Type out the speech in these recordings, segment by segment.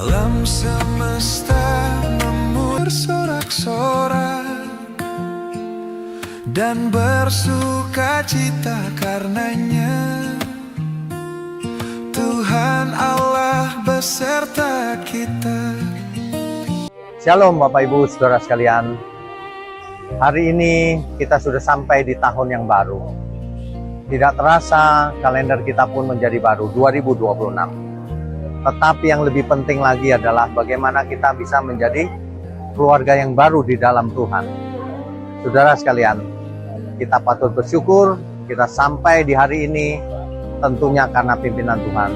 Alam semesta bersorak-sorak dan bersuka cita karenanya. Tuhan Allah beserta kita. Shalom Bapak Ibu Saudara sekalian. Hari ini kita sudah sampai di tahun yang baru. Tidak terasa kalender kita pun menjadi baru 2026. Tetapi yang lebih penting lagi adalah bagaimana kita bisa menjadi keluarga yang baru di dalam Tuhan. Saudara sekalian, kita patut bersyukur kita sampai di hari ini tentunya karena pimpinan Tuhan,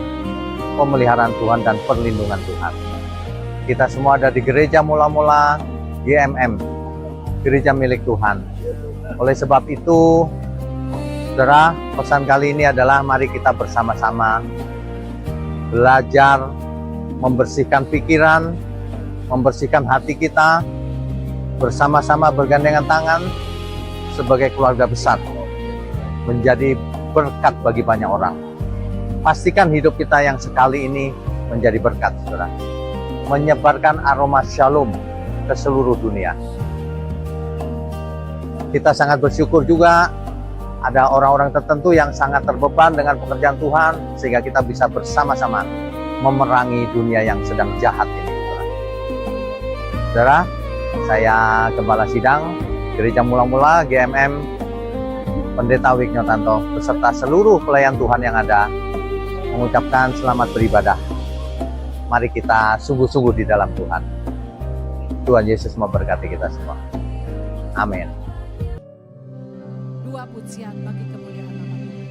pemeliharaan Tuhan dan perlindungan Tuhan. Kita semua ada di gereja mula-mula GMM, gereja milik Tuhan. Oleh sebab itu, saudara, pesan kali ini adalah mari kita bersama-sama belajar membersihkan pikiran, membersihkan hati kita, bersama-sama bergandengan tangan sebagai keluarga besar, menjadi berkat bagi banyak orang. Pastikan hidup kita yang sekali ini menjadi berkat, saudara. Menyebarkan aroma shalom ke seluruh dunia. Kita sangat bersyukur juga ada orang-orang tertentu yang sangat terbeban dengan pekerjaan Tuhan sehingga kita bisa bersama-sama memerangi dunia yang sedang jahat ini. Saudara, saya Gembala Sidang Gereja Mula-Mula GMM Pendeta Wigno Tanto beserta seluruh pelayan Tuhan yang ada mengucapkan selamat beribadah. Mari kita sungguh-sungguh di dalam Tuhan. Tuhan Yesus memberkati kita semua. Amin. Dua pujian bagi kemuliaan nama Tuhan.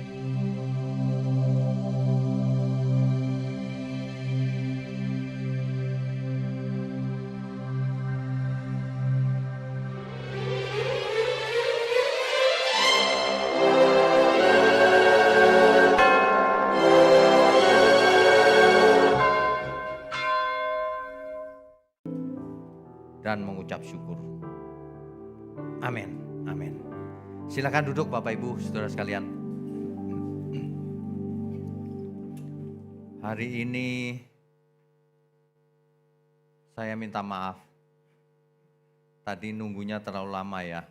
Dan mengucap syukur. Amin. Amin. Silakan duduk Bapak Ibu Saudara sekalian. Hari ini saya minta maaf. Tadi nunggunya terlalu lama ya.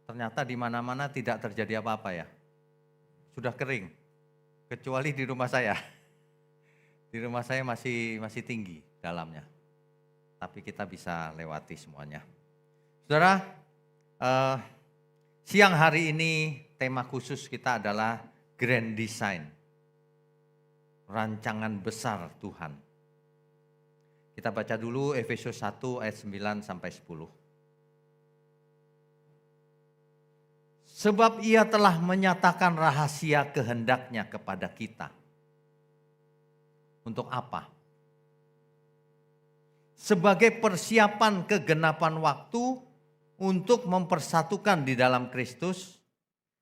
Ternyata di mana-mana tidak terjadi apa-apa ya. Sudah kering. Kecuali di rumah saya. Di rumah saya masih tinggi dalamnya. Tapi kita bisa lewati semuanya. Saudara, siang hari ini tema khusus kita adalah Grand Design. Rancangan besar Tuhan. Kita baca dulu Efesus 1 ayat 9 sampai 10. Sebab ia telah menyatakan rahasia kehendaknya kepada kita. Untuk apa? Sebagai persiapan kegenapan waktu untuk mempersatukan di dalam Kristus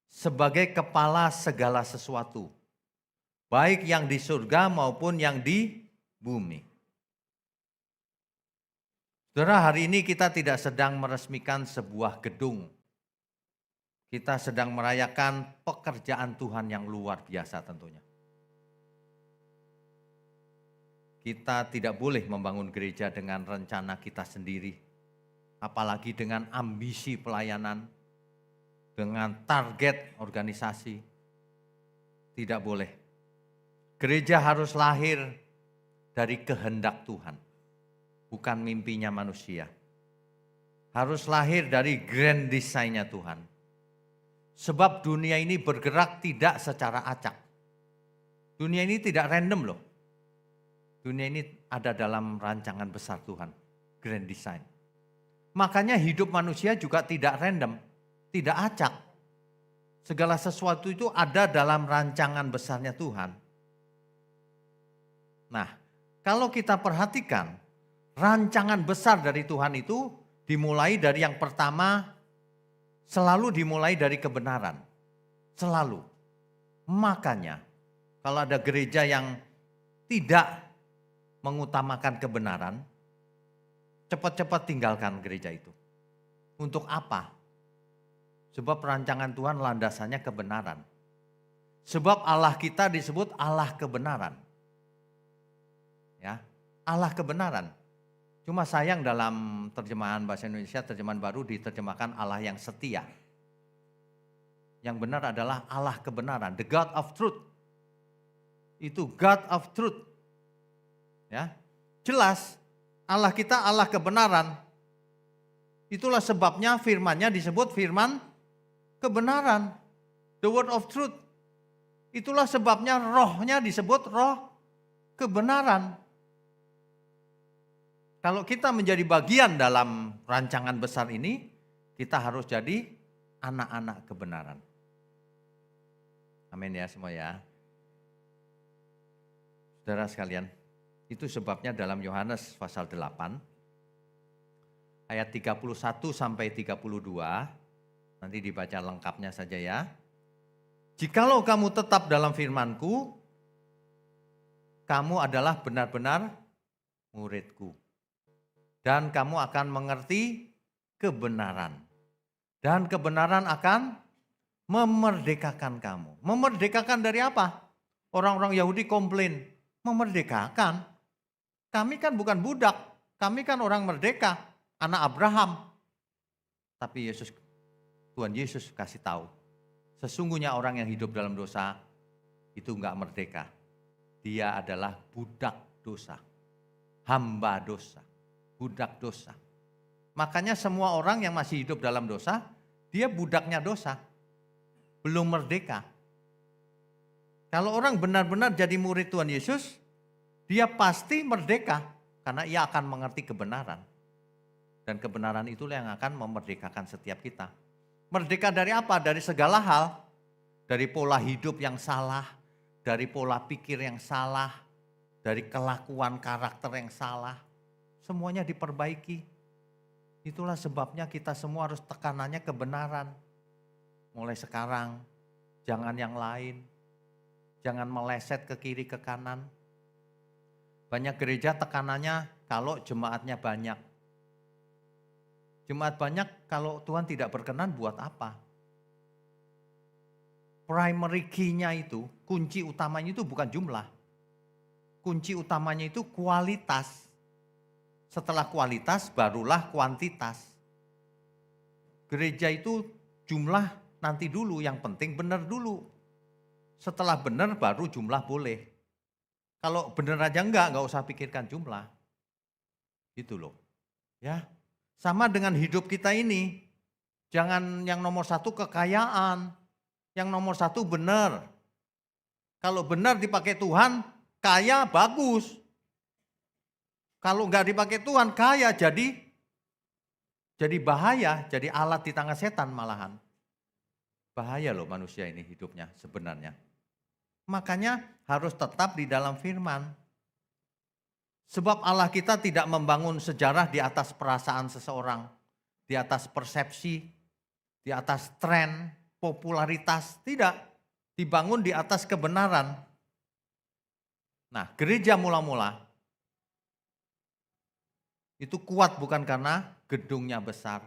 sebagai kepala segala sesuatu, baik yang di surga maupun yang di bumi. Saudara, hari ini kita tidak sedang meresmikan sebuah gedung. Kita sedang merayakan pekerjaan Tuhan yang luar biasa tentunya. Kita tidak boleh membangun gereja dengan rencana kita sendiri. Apalagi dengan ambisi pelayanan, dengan target organisasi. Tidak boleh. Gereja harus lahir dari kehendak Tuhan. Bukan mimpinya manusia. Harus lahir dari grand design-nya Tuhan. Sebab dunia ini bergerak tidak secara acak. Dunia ini tidak random loh. Dunia ini ada dalam rancangan besar Tuhan, grand design. Makanya hidup manusia juga tidak random, tidak acak. Segala sesuatu itu ada dalam rancangan besarnya Tuhan. Nah, kalau kita perhatikan, rancangan besar dari Tuhan itu dimulai dari yang pertama, selalu dimulai dari kebenaran. Selalu. Makanya, kalau ada gereja yang tidak mengutamakan kebenaran, cepat-cepat tinggalkan gereja itu. Untuk apa? Sebab rancangan Tuhan landasannya kebenaran. Sebab Allah kita disebut Allah kebenaran. Ya, Allah kebenaran. Cuma sayang dalam terjemahan bahasa Indonesia, terjemahan baru diterjemahkan Allah yang setia. Yang benar adalah Allah kebenaran, the God of truth. Itu God of truth. Ya, jelas Allah kita Allah kebenaran. Itulah sebabnya firman-Nya disebut firman kebenaran. The word of truth. Itulah sebabnya rohnya disebut roh kebenaran. Kalau kita menjadi bagian dalam rancangan besar ini, kita harus jadi anak-anak kebenaran. Amin ya semua ya. Saudara sekalian, itu sebabnya dalam Yohanes pasal 8 ayat 31 sampai 32, nanti dibaca lengkapnya saja ya. Jikalau kamu tetap dalam firman-Ku, kamu adalah benar-benar murid-Ku. Dan kamu akan mengerti kebenaran. Dan kebenaran akan memerdekakan kamu. Memerdekakan dari apa? Orang-orang Yahudi komplain. Memerdekakan? Kami kan bukan budak. Kami kan orang merdeka. Anak Abraham. Tapi Tuhan Yesus kasih tahu. Sesungguhnya orang yang hidup dalam dosa itu enggak merdeka. Dia adalah budak dosa. Hamba dosa. Budak dosa. Makanya semua orang yang masih hidup dalam dosa, dia budaknya dosa. Belum merdeka. Kalau orang benar-benar jadi murid Tuhan Yesus, dia pasti merdeka. Karena ia akan mengerti kebenaran. Dan kebenaran itulah yang akan memerdekakan setiap kita. Merdeka dari apa? Dari segala hal. Dari pola hidup yang salah. Dari pola pikir yang salah. Dari kelakuan karakter yang salah. Semuanya diperbaiki. Itulah sebabnya kita semua harus tekanannya kebenaran. Mulai sekarang, jangan yang lain. Jangan meleset ke kiri ke kanan. Banyak gereja tekanannya kalau jemaatnya banyak. Jemaat banyak kalau Tuhan tidak berkenan buat apa? Primary key-nya itu, kunci utamanya itu bukan jumlah. Kunci utamanya itu kualitas. Setelah kualitas barulah kuantitas. Gereja itu jumlah nanti dulu, yang penting benar dulu. Setelah benar baru jumlah boleh. Kalau benar aja enggak usah pikirkan jumlah. Gitu loh. Ya. Sama dengan hidup kita ini. Jangan yang nomor satu kekayaan. Yang nomor satu benar. Kalau benar dipakai Tuhan, kaya bagus. Kalau enggak dipakai Tuhan, kaya jadi bahaya, jadi alat di tangan setan malahan. Bahaya loh manusia ini hidupnya sebenarnya. Makanya harus tetap di dalam firman. Sebab Allah kita tidak membangun sejarah di atas perasaan seseorang, di atas persepsi, di atas tren, popularitas, tidak. Dibangun di atas kebenaran. Nah, gereja mula-mula itu kuat bukan karena gedungnya besar,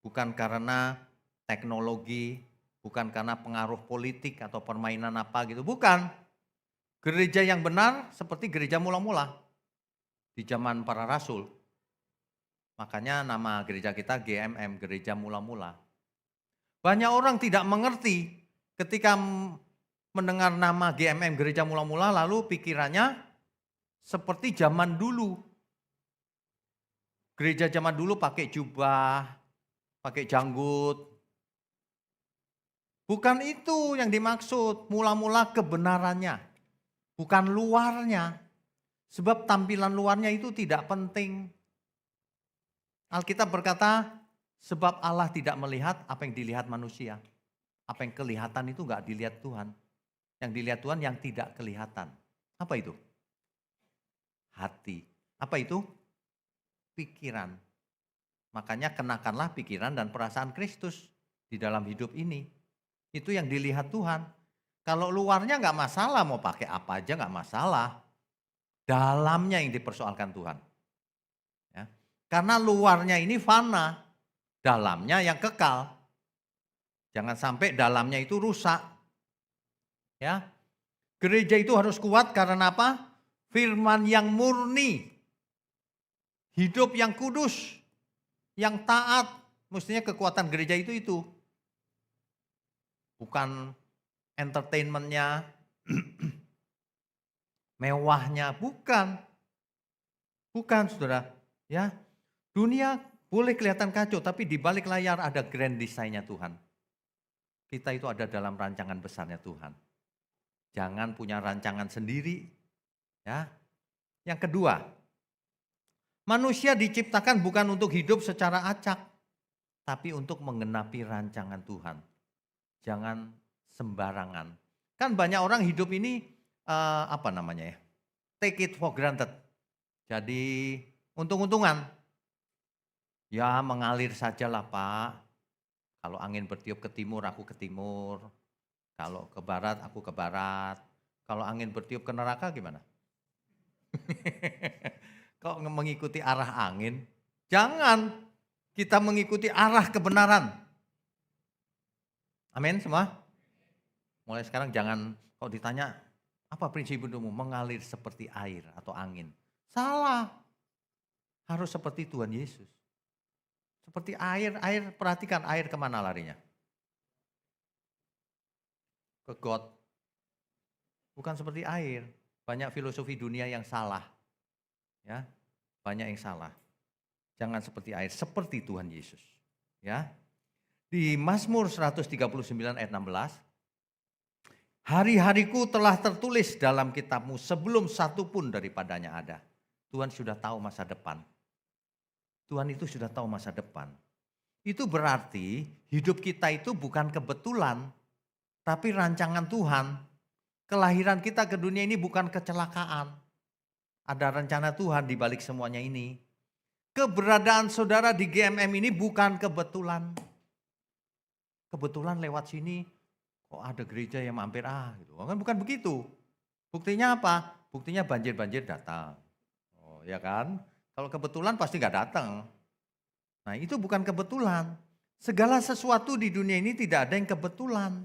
bukan karena teknologi, bukan karena pengaruh politik atau permainan apa gitu, bukan. Gereja yang benar seperti gereja mula-mula di zaman para rasul. Makanya nama gereja kita GMM, gereja mula-mula. Banyak orang tidak mengerti ketika mendengar nama GMM, gereja mula-mula, lalu pikirannya seperti zaman dulu. Gereja zaman dulu pakai jubah, pakai janggut. Bukan itu yang dimaksud, mula-mula kebenarannya. Bukan luarnya. Sebab tampilan luarnya itu tidak penting. Alkitab berkata, sebab Allah tidak melihat apa yang dilihat manusia. Apa yang kelihatan itu enggak dilihat Tuhan. Yang dilihat Tuhan yang tidak kelihatan. Apa itu? Hati. Apa itu? Pikiran. Makanya kenakanlah pikiran dan perasaan Kristus di dalam hidup ini. Itu yang dilihat Tuhan. Kalau luarnya enggak masalah, mau pakai apa aja enggak masalah. Dalamnya yang dipersoalkan Tuhan. Ya. Karena luarnya ini fana, dalamnya yang kekal. Jangan sampai dalamnya itu rusak. Ya. Gereja itu harus kuat karena apa? firman yang murni, hidup yang kudus, yang taat. Mestinya kekuatan gereja itu. Bukan entertainmentnya, mewahnya, bukan. Bukan saudara. Ya, dunia boleh kelihatan kacau, tapi di balik layar ada grand design-nya Tuhan. Kita itu ada dalam rancangan besarnya Tuhan. Jangan punya rancangan sendiri. Ya. Yang kedua, manusia diciptakan bukan untuk hidup secara acak, tapi untuk menggenapi rancangan Tuhan. Jangan sembarangan. Kan banyak orang hidup ini take it for granted. Jadi untung-untungan. Ya mengalir sajalah Pak. Kalau angin bertiup ke timur, aku ke timur. Kalau ke barat, aku ke barat. Kalau angin bertiup ke neraka gimana? Kok mengikuti arah angin? Jangan. Kita mengikuti arah kebenaran. Amin semua? Mulai sekarang jangan, kalau ditanya, apa prinsip hidupmu? Mengalir seperti air atau angin. Salah. Harus seperti Tuhan Yesus. Seperti air, perhatikan air kemana larinya? Ke God. Bukan seperti air. Banyak filosofi dunia yang salah. Ya, banyak yang salah. Jangan seperti air, seperti Tuhan Yesus. Ya. Di Mazmur 139 ayat 16. Hari-hariku telah tertulis dalam kitabmu sebelum satu pun daripadanya ada. Tuhan sudah tahu masa depan. Tuhan itu sudah tahu masa depan. Itu berarti hidup kita itu bukan kebetulan, tapi rancangan Tuhan. Kelahiran kita ke dunia ini bukan kecelakaan. Ada rencana Tuhan di balik semuanya ini. Keberadaan saudara di GMM ini bukan kebetulan. Kebetulan lewat sini, kok ada gereja yang mampir gitu. Kan bukan begitu. Buktinya apa? Buktinya banjir-banjir datang. Oh ya kan? Kalau kebetulan pasti nggak datang. Nah itu bukan kebetulan. Segala sesuatu di dunia ini tidak ada yang kebetulan.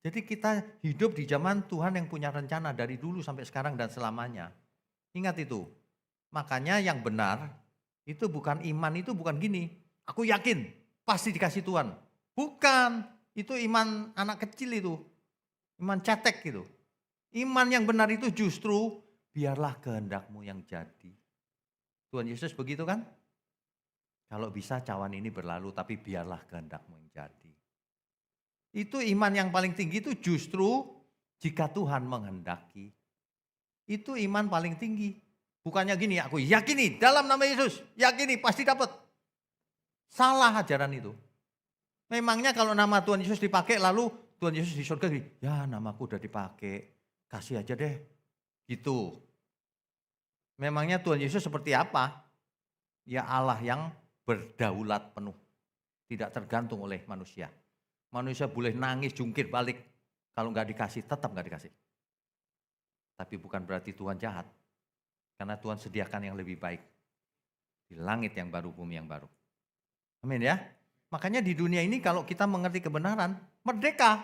Jadi kita hidup di zaman Tuhan yang punya rencana dari dulu sampai sekarang dan selamanya. Ingat itu. Makanya yang benar itu bukan iman, itu bukan gini. Aku yakin pasti dikasih Tuhan. Bukan. Itu iman anak kecil itu. Iman cetek gitu. Iman yang benar itu justru biarlah kehendakmu yang jadi. Tuhan Yesus begitu kan? Kalau bisa cawan ini berlalu tapi biarlah kehendakmu yang jadi. Itu iman yang paling tinggi itu justru jika Tuhan menghendaki. Itu iman paling tinggi. Bukannya gini, aku yakini dalam nama Yesus, yakini pasti dapat. Salah ajaran itu. Memangnya kalau nama Tuhan Yesus dipakai lalu Tuhan Yesus di surga gini, ya namaku udah dipakai, kasih aja deh. Gitu. Memangnya Tuhan Yesus seperti apa? Ya Allah yang berdaulat penuh. Tidak tergantung oleh manusia. Manusia boleh nangis, jungkir balik. Kalau nggak dikasih, tetap nggak dikasih. Tapi bukan berarti Tuhan jahat. Karena Tuhan sediakan yang lebih baik. Di langit yang baru, bumi yang baru. Amin ya. Makanya di dunia ini kalau kita mengerti kebenaran, merdeka.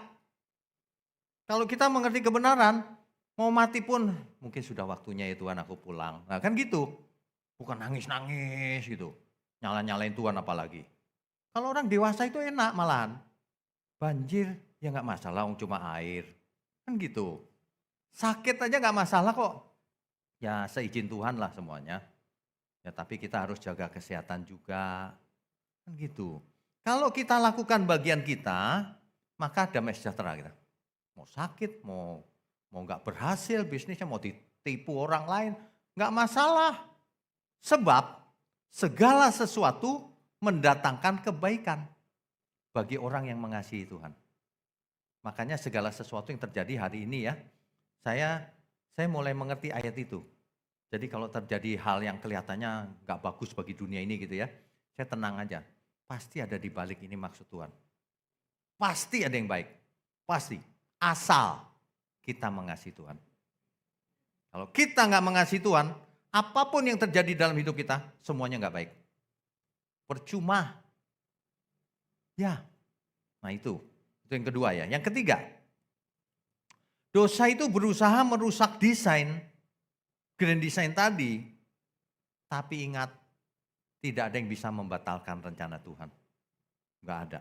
Kalau kita mengerti kebenaran, mau mati pun mungkin sudah waktunya ya Tuhan aku pulang. Nah kan gitu. Bukan nangis-nangis gitu. Nyala-nyalain Tuhan apalagi. Kalau orang dewasa itu enak malahan. Banjir ya nggak masalah, cuma air. Kan gitu. Sakit aja nggak masalah kok. Ya seizin Tuhan lah semuanya. Ya tapi kita harus jaga kesehatan juga. Kan gitu. Kalau kita lakukan bagian kita, maka damai sejahtera kita. Mau sakit, mau nggak berhasil bisnisnya, mau ditipu orang lain, nggak masalah. Sebab segala sesuatu mendatangkan kebaikan bagi orang yang mengasihi Tuhan. Makanya segala sesuatu yang terjadi hari ini ya, saya mulai mengerti ayat itu. Jadi kalau terjadi hal yang kelihatannya nggak bagus bagi dunia ini gitu ya, saya tenang aja. Pasti ada di balik ini maksud Tuhan. Pasti ada yang baik. Pasti. Asal kita mengasihi Tuhan. Kalau kita nggak mengasihi Tuhan, apapun yang terjadi dalam hidup kita, semuanya nggak baik. Percuma. Ya. Nah itu yang kedua ya. Yang ketiga, dosa itu berusaha merusak desain grand design tadi, tapi ingat, tidak ada yang bisa membatalkan rencana Tuhan. Enggak ada.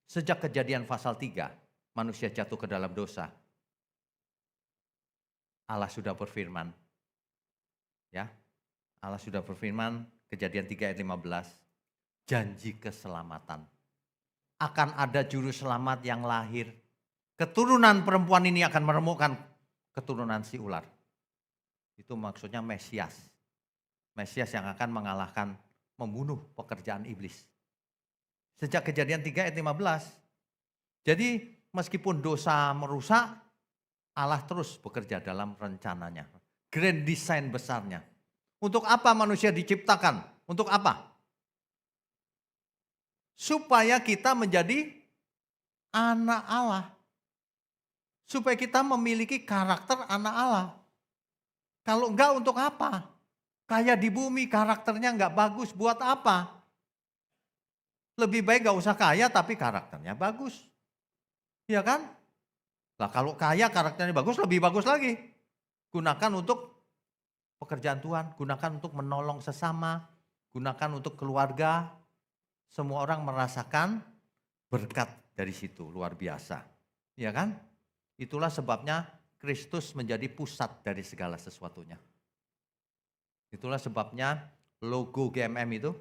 Sejak Kejadian pasal 3, manusia jatuh ke dalam dosa. Allah sudah berfirman. Ya. Allah sudah berfirman, Kejadian 3 ayat 15, janji keselamatan. Akan ada juru selamat yang lahir. Keturunan perempuan ini akan meremukkan keturunan si ular. Itu maksudnya Mesias. Mesias yang akan mengalahkan, membunuh pekerjaan iblis. Sejak Kejadian 3 ayat 15. Jadi meskipun dosa merusak, Allah terus bekerja dalam rencananya. Grand design besarnya. Untuk apa manusia diciptakan? Untuk apa? Supaya kita menjadi anak Allah. Supaya kita memiliki karakter anak Allah. Kalau enggak untuk apa? Kaya di bumi karakternya enggak bagus, buat apa? Lebih baik enggak usah kaya tapi karakternya bagus. Iya kan? Lah kalau kaya karakternya bagus, lebih bagus lagi. Gunakan untuk pekerjaan Tuhan, gunakan untuk menolong sesama, gunakan untuk keluarga. Semua orang merasakan berkat dari situ, luar biasa. Iya kan? Itulah sebabnya Kristus menjadi pusat dari segala sesuatunya. Itulah sebabnya logo GMM itu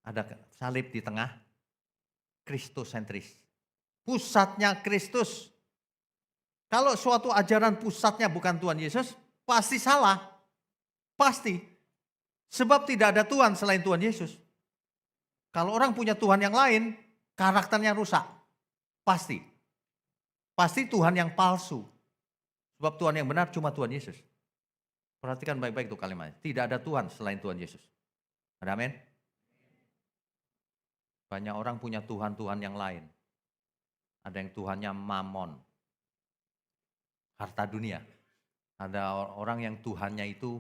ada salib di tengah, Kristosentris. Pusatnya Kristus. Kalau suatu ajaran pusatnya bukan Tuhan Yesus, pasti salah. Pasti. Sebab tidak ada Tuhan selain Tuhan Yesus. Kalau orang punya Tuhan yang lain, karakternya rusak. Pasti. Pasti Tuhan yang palsu. Sebab Tuhan yang benar cuma Tuhan Yesus. Perhatikan baik-baik tuh kalimatnya. Tidak ada Tuhan selain Tuhan Yesus. Ada amin? Banyak orang punya Tuhan-Tuhan yang lain. Ada yang Tuhannya mamon. Harta dunia. Ada orang yang Tuhannya itu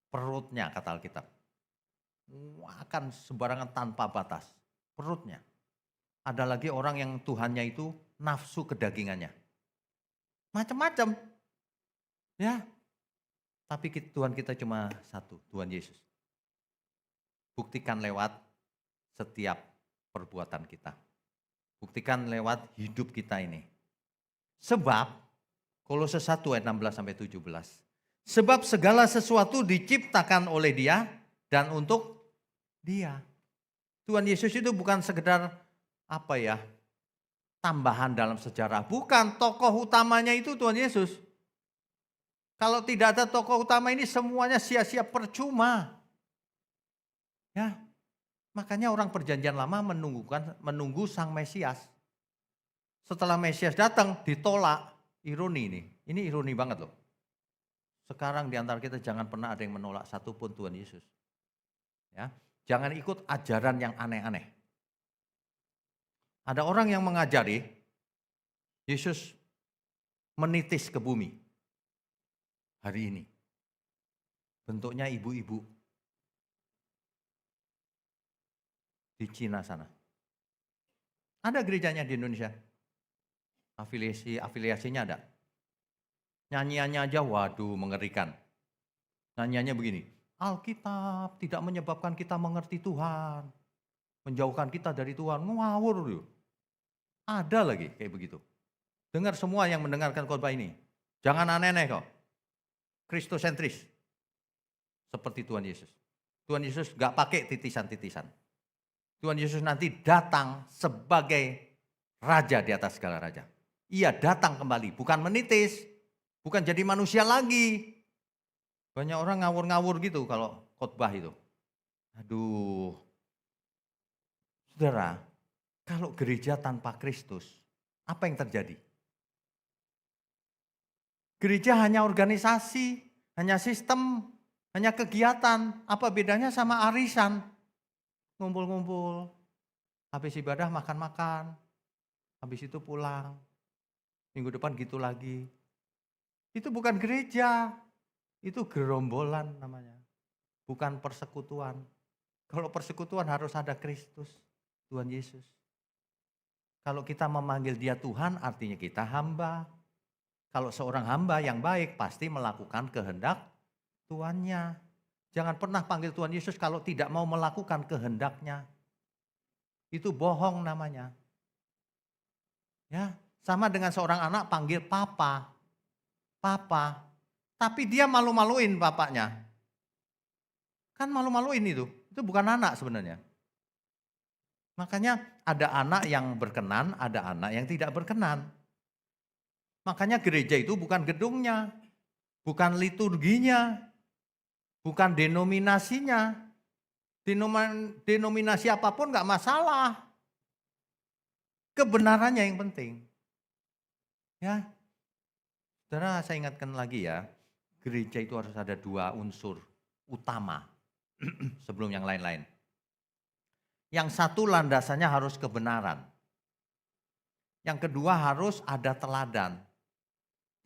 perutnya kata Alkitab. Akan sembarangan tanpa batas. Perutnya. Ada lagi orang yang Tuhannya itu nafsu kedagingannya. Macam-macam. Ya. Tapi Tuhan kita cuma satu, Tuhan Yesus. Buktikan lewat setiap perbuatan kita. Buktikan lewat hidup kita ini. Sebab, Kolose 1 ayat 16 sampai 17. Sebab segala sesuatu diciptakan oleh Dia dan untuk Dia. Tuhan Yesus itu bukan sekedar tambahan dalam sejarah. Bukan, tokoh utamanya itu Tuhan Yesus. Kalau tidak ada tokoh utama ini semuanya sia-sia percuma. Ya, makanya orang perjanjian lama menunggu sang Mesias. Setelah Mesias datang ditolak. Ironi ini. Ini ironi banget loh. Sekarang di antara kita jangan pernah ada yang menolak satupun Tuhan Yesus. Ya, jangan ikut ajaran yang aneh-aneh. Ada orang yang mengajari Yesus menitis ke bumi. Hari ini. Bentuknya ibu-ibu. Di Cina sana. Ada gerejanya di Indonesia. Afiliasinya ada. Nyanyiannya aja waduh mengerikan. Nyanyiannya begini. Alkitab tidak menyebabkan kita mengerti Tuhan. Menjauhkan kita dari Tuhan. Ngawur. Ada lagi kayak begitu. Dengar semua yang mendengarkan khotbah ini. Jangan aneh-aneh kok. Kristosentris. Seperti Tuhan Yesus. Tuhan Yesus gak pakai titisan-titisan. Tuhan Yesus nanti datang sebagai raja di atas segala raja. Ia datang kembali, bukan menitis. Bukan jadi manusia lagi. Banyak orang ngawur-ngawur gitu kalau khotbah itu. Aduh. Saudara, kalau gereja tanpa Kristus, apa yang terjadi? Gereja hanya organisasi, hanya sistem, hanya kegiatan. Apa bedanya sama arisan? Ngumpul-ngumpul, habis ibadah makan-makan, habis itu pulang. Minggu depan gitu lagi. Itu bukan gereja, itu gerombolan namanya. Bukan persekutuan. Kalau persekutuan harus ada Kristus, Tuhan Yesus. Kalau kita memanggil Dia Tuhan artinya kita hamba. Kalau seorang hamba yang baik pasti melakukan kehendak Tuannya. Jangan pernah panggil Tuhan Yesus kalau tidak mau melakukan kehendaknya. Itu bohong namanya. Ya, sama dengan seorang anak panggil papa. Papa. Tapi dia malu-maluin papanya. Kan malu-maluin itu. Itu bukan anak sebenarnya. Makanya ada anak yang berkenan, ada anak yang tidak berkenan. Makanya gereja itu bukan gedungnya, bukan liturginya, bukan denominasinya. Denominasi apapun nggak masalah. Kebenarannya yang penting. Ya, saudara, saya ingatkan lagi ya, gereja itu harus ada 2 unsur utama sebelum yang lain-lain. Yang satu landasannya harus kebenaran. Yang kedua harus ada teladan.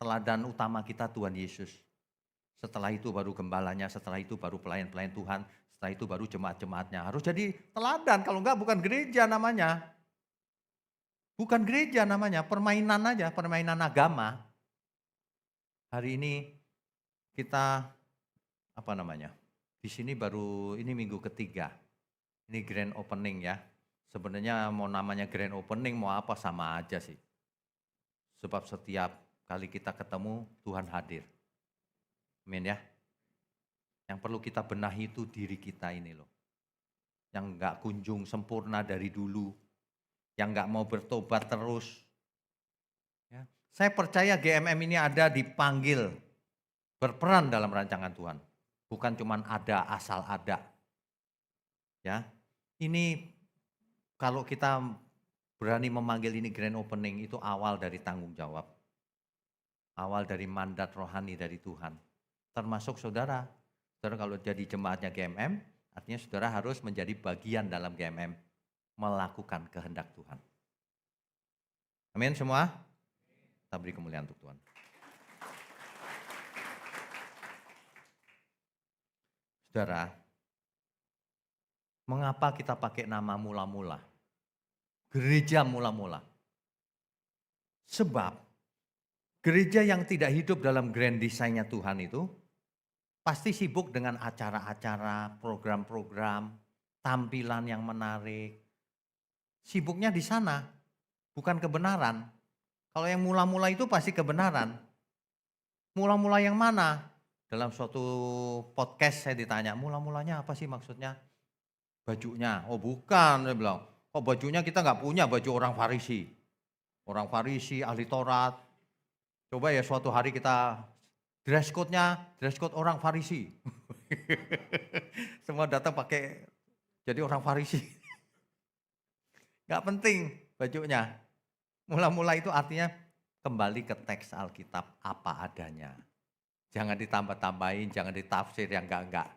Teladan utama kita Tuhan Yesus. Setelah itu baru gembalanya, setelah itu baru pelayan-pelayan Tuhan, setelah itu baru jemaat-jemaatnya. Harus jadi teladan, kalau enggak bukan gereja namanya. Bukan gereja namanya, permainan aja, permainan agama. Hari ini kita, di sini baru, ini minggu ketiga. Ini grand opening ya. Sebenarnya mau namanya grand opening mau apa sama aja sih. Sebab setiap kali kita ketemu Tuhan hadir. Amin ya. Yang perlu kita benahi itu diri kita ini loh. Yang enggak kunjung sempurna dari dulu. Yang enggak mau bertobat terus. Ya. Saya percaya GMM ini ada dipanggil berperan dalam rancangan Tuhan. Bukan cuma ada asal ada. Ya. Ini kalau kita berani memanggil ini grand opening itu awal dari tanggung jawab. Awal dari mandat rohani dari Tuhan. Termasuk saudara. Saudara kalau jadi jemaatnya GMM, artinya saudara harus menjadi bagian dalam GMM. Melakukan kehendak Tuhan. Amin semua? Kita beri kemuliaan untuk Tuhan. Saudara, mengapa kita pakai nama mula-mula? Gereja mula-mula. Sebab gereja yang tidak hidup dalam grand design-nya Tuhan itu pasti sibuk dengan acara-acara, program-program, tampilan yang menarik. Sibuknya di sana, bukan kebenaran. Kalau yang mula-mula itu pasti kebenaran. Mula-mula yang mana? Dalam suatu podcast saya ditanya, mula-mulanya apa sih maksudnya? Bajunya. Oh bukan, dia bilang. Oh bajunya kita nggak punya baju orang Farisi. Orang Farisi, ahli Taurat. Coba ya suatu hari kita dress code-nya, dress code orang Farisi. Semua datang pakai jadi orang Farisi. Gak penting bajunya. Mula-mula itu artinya kembali ke teks Alkitab apa adanya. Jangan ditambah-tambahin, jangan ditafsir yang enggak-enggak.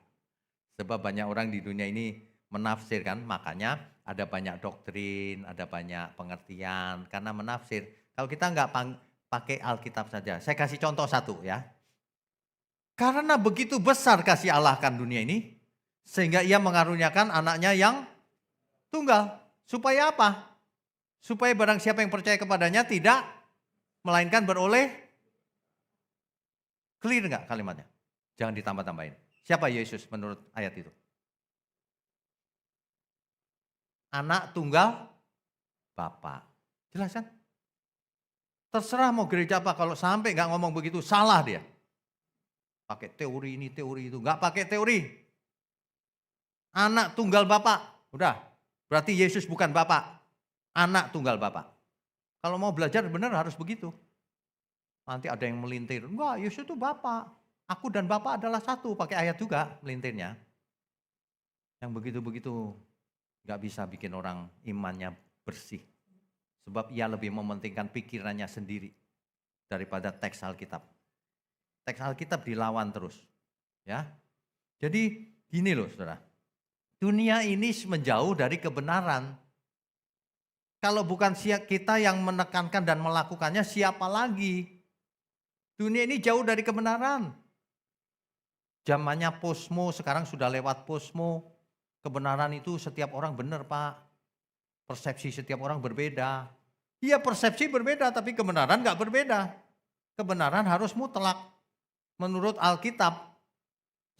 Sebab banyak orang di dunia ini menafsirkan, makanya ada banyak doktrin, ada banyak pengertian karena menafsir. Kalau kita enggak pakai Alkitab saja. Saya kasih contoh satu ya. Karena begitu besar kasih Allah akan dunia ini, sehingga ia mengaruniakan anaknya yang tunggal. Supaya apa? Supaya barang siapa yang percaya kepadanya tidak, melainkan beroleh. Clear enggak kalimatnya? Jangan ditambah-tambahin. Siapa Yesus menurut ayat itu? Anak tunggal Bapa. Jelas kan? Terserah mau gereja apa, kalau sampai enggak ngomong begitu salah dia. Pakai teori ini, teori itu. Enggak pakai teori. Anak tunggal Bapa. Udah. Berarti Yesus bukan Bapa. Anak tunggal Bapa. Kalau mau belajar benar harus begitu. Nanti ada yang melintir. Enggak, Yesus itu Bapa. Aku dan Bapa adalah satu. Pakai ayat juga melintirnya. Yang begitu-begitu enggak bisa bikin orang imannya bersih. Sebab ia lebih mementingkan pikirannya sendiri daripada teks Alkitab. Teks Alkitab dilawan terus. Ya. Jadi gini loh saudara. Dunia ini menjauh dari kebenaran. Kalau bukan kita yang menekankan dan melakukannya, siapa lagi? Dunia ini jauh dari kebenaran. Zamannya posmo, sekarang sudah lewat posmo. Kebenaran itu setiap orang benar Pak. Persepsi setiap orang berbeda. Iya persepsi berbeda, tapi kebenaran enggak berbeda. Kebenaran harus mutlak. Menurut Alkitab.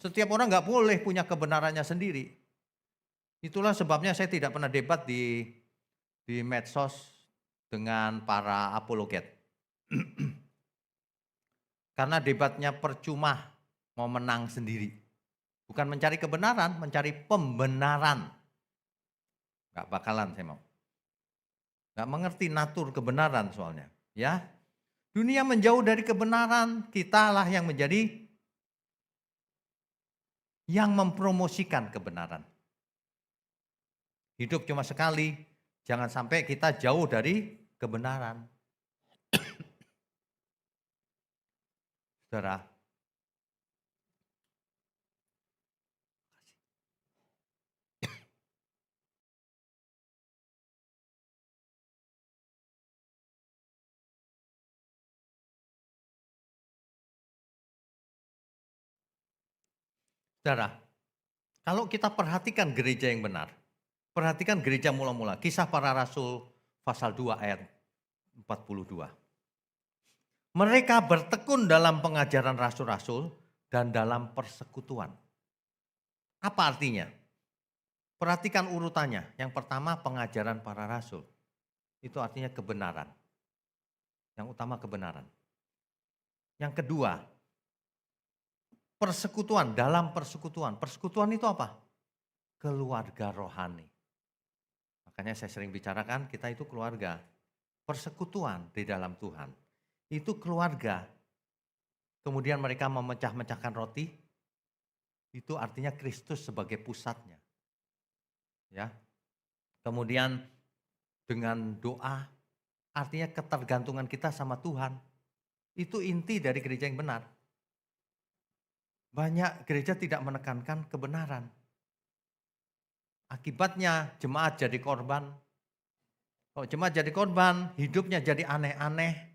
Setiap orang nggak boleh punya kebenarannya sendiri. Itulah sebabnya saya tidak pernah debat di medsos dengan para apologet. Karena debatnya percuma, mau menang sendiri. Bukan mencari kebenaran, mencari pembenaran. Gak bakalan saya mau. Gak mengerti natur kebenaran soalnya. Ya, dunia menjauh dari kebenaran, kitalah yang menjadi yang mempromosikan kebenaran. Hidup cuma sekali, jangan sampai kita jauh dari kebenaran. Saudara, saudara, kalau kita perhatikan gereja yang benar, perhatikan gereja mula-mula, Kisah Para Rasul pasal 2 ayat 42. Mereka bertekun dalam pengajaran rasul-rasul dan dalam persekutuan. Apa artinya? Perhatikan urutannya. Yang pertama pengajaran para rasul. Itu artinya kebenaran. Yang utama kebenaran. Yang kedua, persekutuan, dalam persekutuan. Persekutuan itu apa? Keluarga rohani. Makanya saya sering bicarakan kita itu keluarga. Persekutuan di dalam Tuhan. Itu keluarga. Kemudian mereka memecah-mecahkan roti. Itu artinya Kristus sebagai pusatnya. Ya. Kemudian dengan doa, artinya ketergantungan kita sama Tuhan. Itu inti dari gereja yang benar. Banyak gereja tidak menekankan kebenaran. Akibatnya jemaat jadi korban. Kalau jemaat jadi korban, hidupnya jadi aneh-aneh.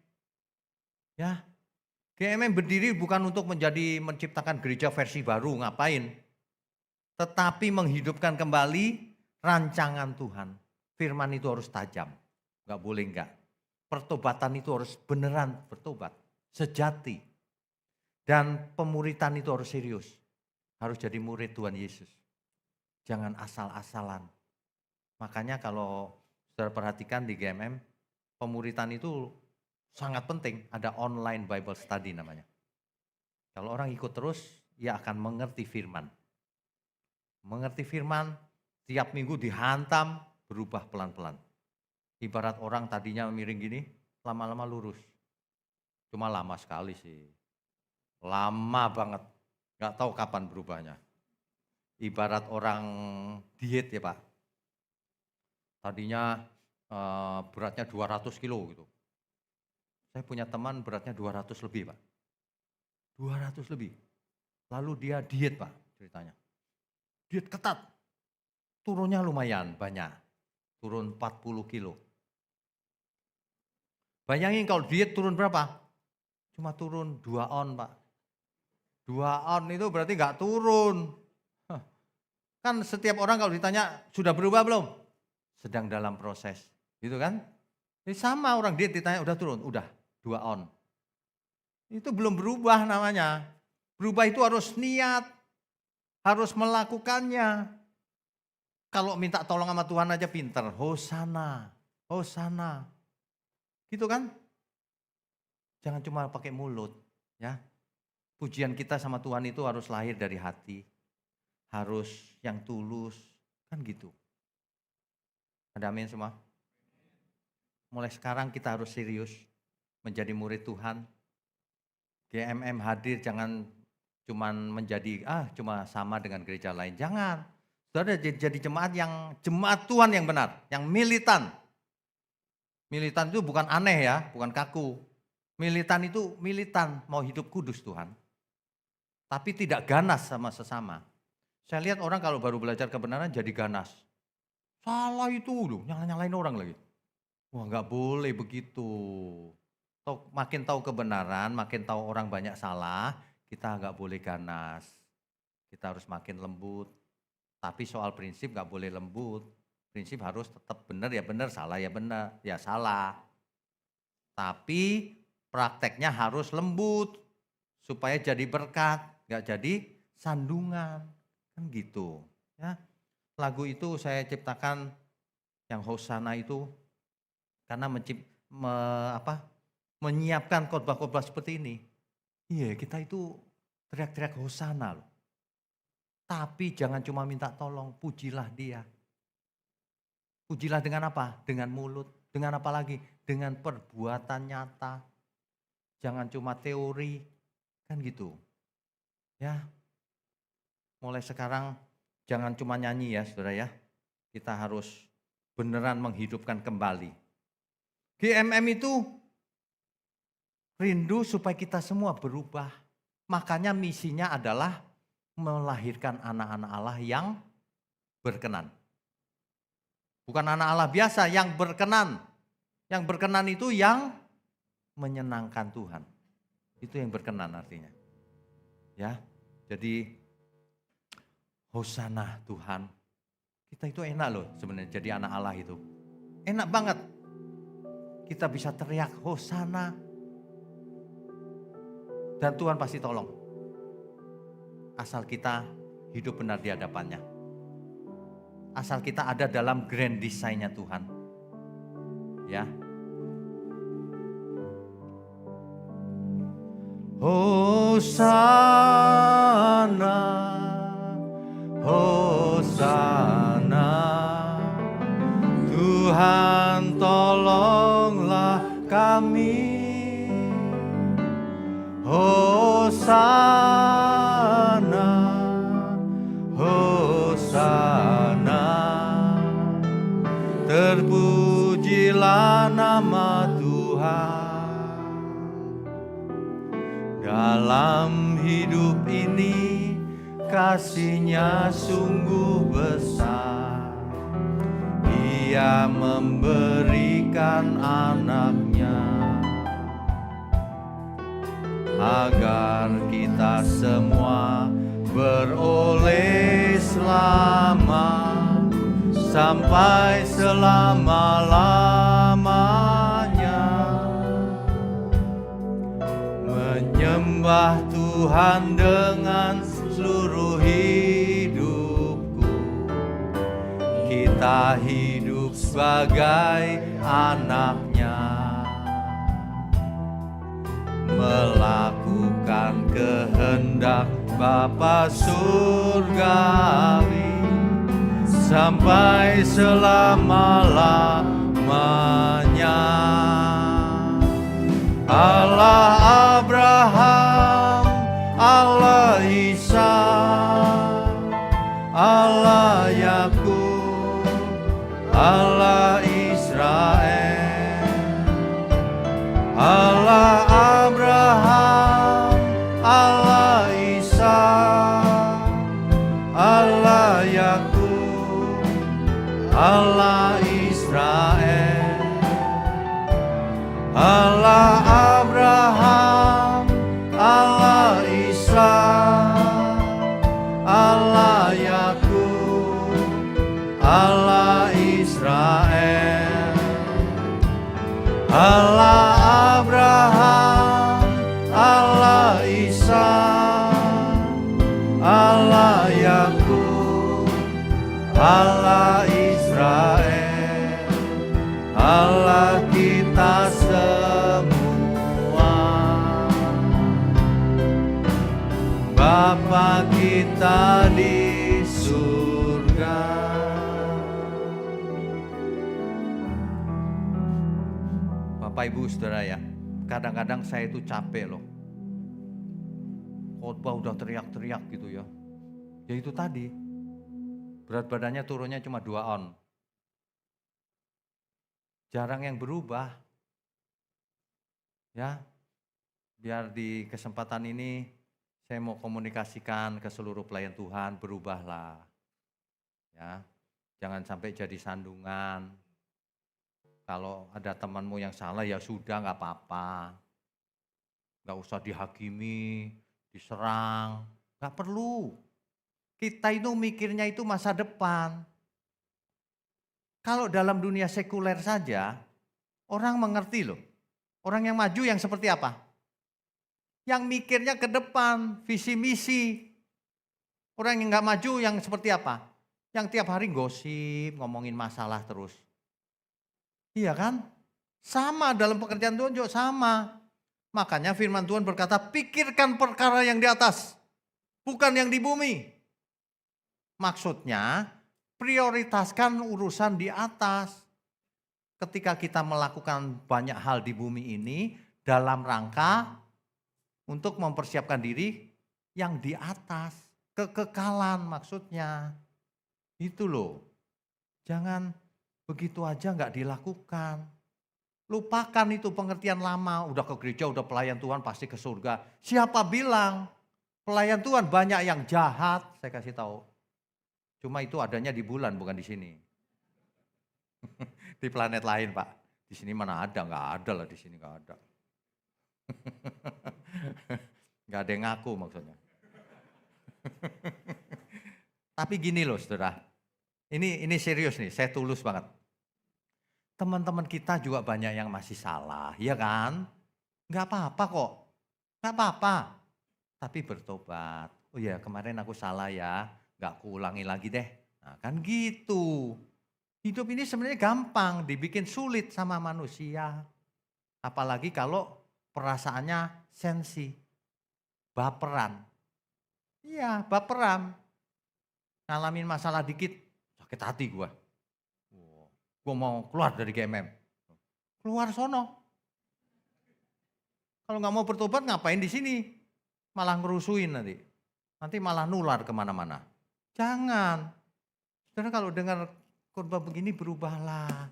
Ya, GMM berdiri bukan untuk menciptakan gereja versi baru, ngapain? Tetapi menghidupkan kembali rancangan Tuhan. Firman itu harus tajam, nggak boleh enggak. Pertobatan itu harus beneran bertobat, sejati. Dan pemuritan itu harus serius, harus jadi murid Tuhan Yesus. Jangan asal-asalan. Makanya kalau saudara perhatikan di GMM, pemuritan itu sangat penting, ada online Bible study namanya. Kalau orang ikut terus, ia akan mengerti firman. Mengerti firman, tiap minggu dihantam, berubah pelan-pelan. Ibarat orang tadinya miring gini, lama-lama lurus. Cuma lama sekali sih. Lama banget, gak tahu kapan berubahnya. Ibarat orang diet ya Pak. Tadinya beratnya 200 kilo gitu. Saya punya teman beratnya 200 lebih Pak. 200 lebih. Lalu dia diet Pak ceritanya. Diet ketat. Turunnya lumayan banyak. Turun 40 kilo. Bayangin kalau diet turun berapa? Cuma turun 2 on Pak. 2 on itu berarti gak turun. Kan setiap orang kalau ditanya sudah berubah belum? Sedang dalam proses. Gitu kan? Ini sama orang diet ditanya udah turun? Udah. 2 on. Itu belum berubah namanya. Berubah itu harus niat, harus melakukannya. Kalau minta tolong sama Tuhan aja pinter, hosana, hosana. Gitu kan? Jangan cuma pakai mulut, ya. Pujian kita sama Tuhan itu harus lahir dari hati, harus yang tulus, kan gitu. Ada amin semua? Mulai sekarang kita harus serius menjadi murid Tuhan. GMM hadir jangan cuman menjadi cuma sama dengan gereja lain. Jangan. Saudara jadi jemaat Tuhan yang benar, yang militan. Militan itu bukan aneh ya, bukan kaku. Militan itu militan, mau hidup kudus Tuhan. Tapi tidak ganas sama sesama. Saya lihat orang kalau baru belajar kebenaran jadi ganas. Salah itu loh, nyalain orang lagi. Wah nggak boleh begitu. Makin tahu kebenaran, makin tahu orang banyak salah, kita nggak boleh ganas. Kita harus makin lembut. Tapi soal prinsip nggak boleh lembut. Prinsip harus tetap benar ya benar, salah ya benar, ya salah. Tapi prakteknya harus lembut supaya jadi berkat, nggak jadi sandungan, kan gitu. Ya, lagu itu saya ciptakan yang Hosana itu karena menyiapkan khotbah-khotbah seperti ini. Iya, kita itu teriak-teriak Hosana loh. Tapi jangan cuma minta tolong, pujilah dia. Pujilah dengan apa? Dengan mulut. Dengan apa lagi? Dengan perbuatan nyata. Jangan cuma teori, kan gitu. Ya, mulai sekarang jangan cuma nyanyi ya saudara ya. Kita harus beneran menghidupkan kembali. GMM itu rindu supaya kita semua berubah. Makanya misinya adalah melahirkan anak-anak Allah yang berkenan. Bukan anak Allah biasa, yang berkenan. Yang berkenan itu yang menyenangkan Tuhan. Itu yang berkenan artinya. Ya, jadi Hosana Tuhan. Kita itu enak loh sebenarnya jadi anak Allah itu. Enak banget. Kita bisa teriak Hosana. Dan Tuhan pasti tolong. Asal kita hidup benar di hadapannya. Asal kita ada dalam grand design-nya Tuhan. Ya. Hosana, Hosana, Tuhan tolonglah kami. Hosana, Hosana, terpujilah nama Tuhan. Dalam hidup ini kasih-Nya sungguh besar. Dia memberikan anak-Nya agar kita semua beroleh selamat sampai selama-lamanya. Menyembah Tuhan dengan seluruh hidupku. Kita hidup sebagai anak-Nya, melakukan kehendak Bapa surgawi sampai selama-lamanya. Allah Abraham, Allah Ishak, Allah Yakub, Allah Israel. Allah Abraham, Allah Ishak, Allah Yakub, Allah Israel. Allah Abraham, Allah Ishak, Allah Yakub, Allah Israel. Allah Abraham, Allah Ishak, Allah Yakub, Allah Israel. Allah kita semua, Bapa kita di surga. Bapak Ibu Saudara ya, kadang-kadang saya itu capek loh. Khotbah udah teriak-teriak gitu ya. Ya itu tadi, berat badannya turunnya cuma 2 on. Jarang yang berubah. Ya, biar di kesempatan ini saya mau komunikasikan ke seluruh pelayan Tuhan, berubahlah. Ya, jangan sampai jadi sandungan. Kalau ada temanmu yang salah ya sudah, nggak apa-apa. Nggak usah dihakimi, diserang, nggak perlu. Kita itu mikirnya itu masa depan. Kalau dalam dunia sekuler saja, orang mengerti loh. Orang yang maju yang seperti apa? Yang mikirnya ke depan, visi misi. Orang yang nggak maju yang seperti apa? Yang tiap hari gosip, ngomongin masalah terus. Iya kan? Sama dalam pekerjaan Tuhan juga sama. Makanya firman Tuhan berkata, pikirkan perkara yang di atas, bukan yang di bumi. Maksudnya, prioritaskan urusan di atas. Ketika kita melakukan banyak hal di bumi ini, dalam rangka untuk mempersiapkan diri yang di atas. Kekekalan maksudnya. Itu loh. Jangan begitu aja nggak dilakukan. Lupakan itu pengertian lama, udah ke gereja, udah pelayan Tuhan pasti ke surga. Siapa bilang? Pelayan Tuhan banyak yang jahat, saya kasih tahu. Cuma itu adanya di bulan, bukan di sini. Di planet lain, Pak. Di sini mana ada? Nggak ada lah, di sini nggak ada. Nggak ada yang ngaku maksudnya. Tapi gini loh, saudara. Ini serius nih, saya tulus banget. Teman-teman kita juga banyak yang masih salah, ya kan? Nggak apa-apa kok, nggak apa-apa. Tapi bertobat. Oh ya kemarin aku salah ya, nggak kuulangi lagi deh. Nah kan gitu. Hidup ini sebenarnya gampang, dibikin sulit sama manusia. Apalagi kalau perasaannya sensi, baperan. Iya baperan. Ngalamin masalah dikit, sakit hati gua. Gue mau keluar dari GMM. Keluar sono. Kalau nggak mau bertobat ngapain di sini? Malah ngerusuin nanti. Nanti malah nular kemana-mana. Jangan. Saudara kalau dengar khotbah begini berubahlah.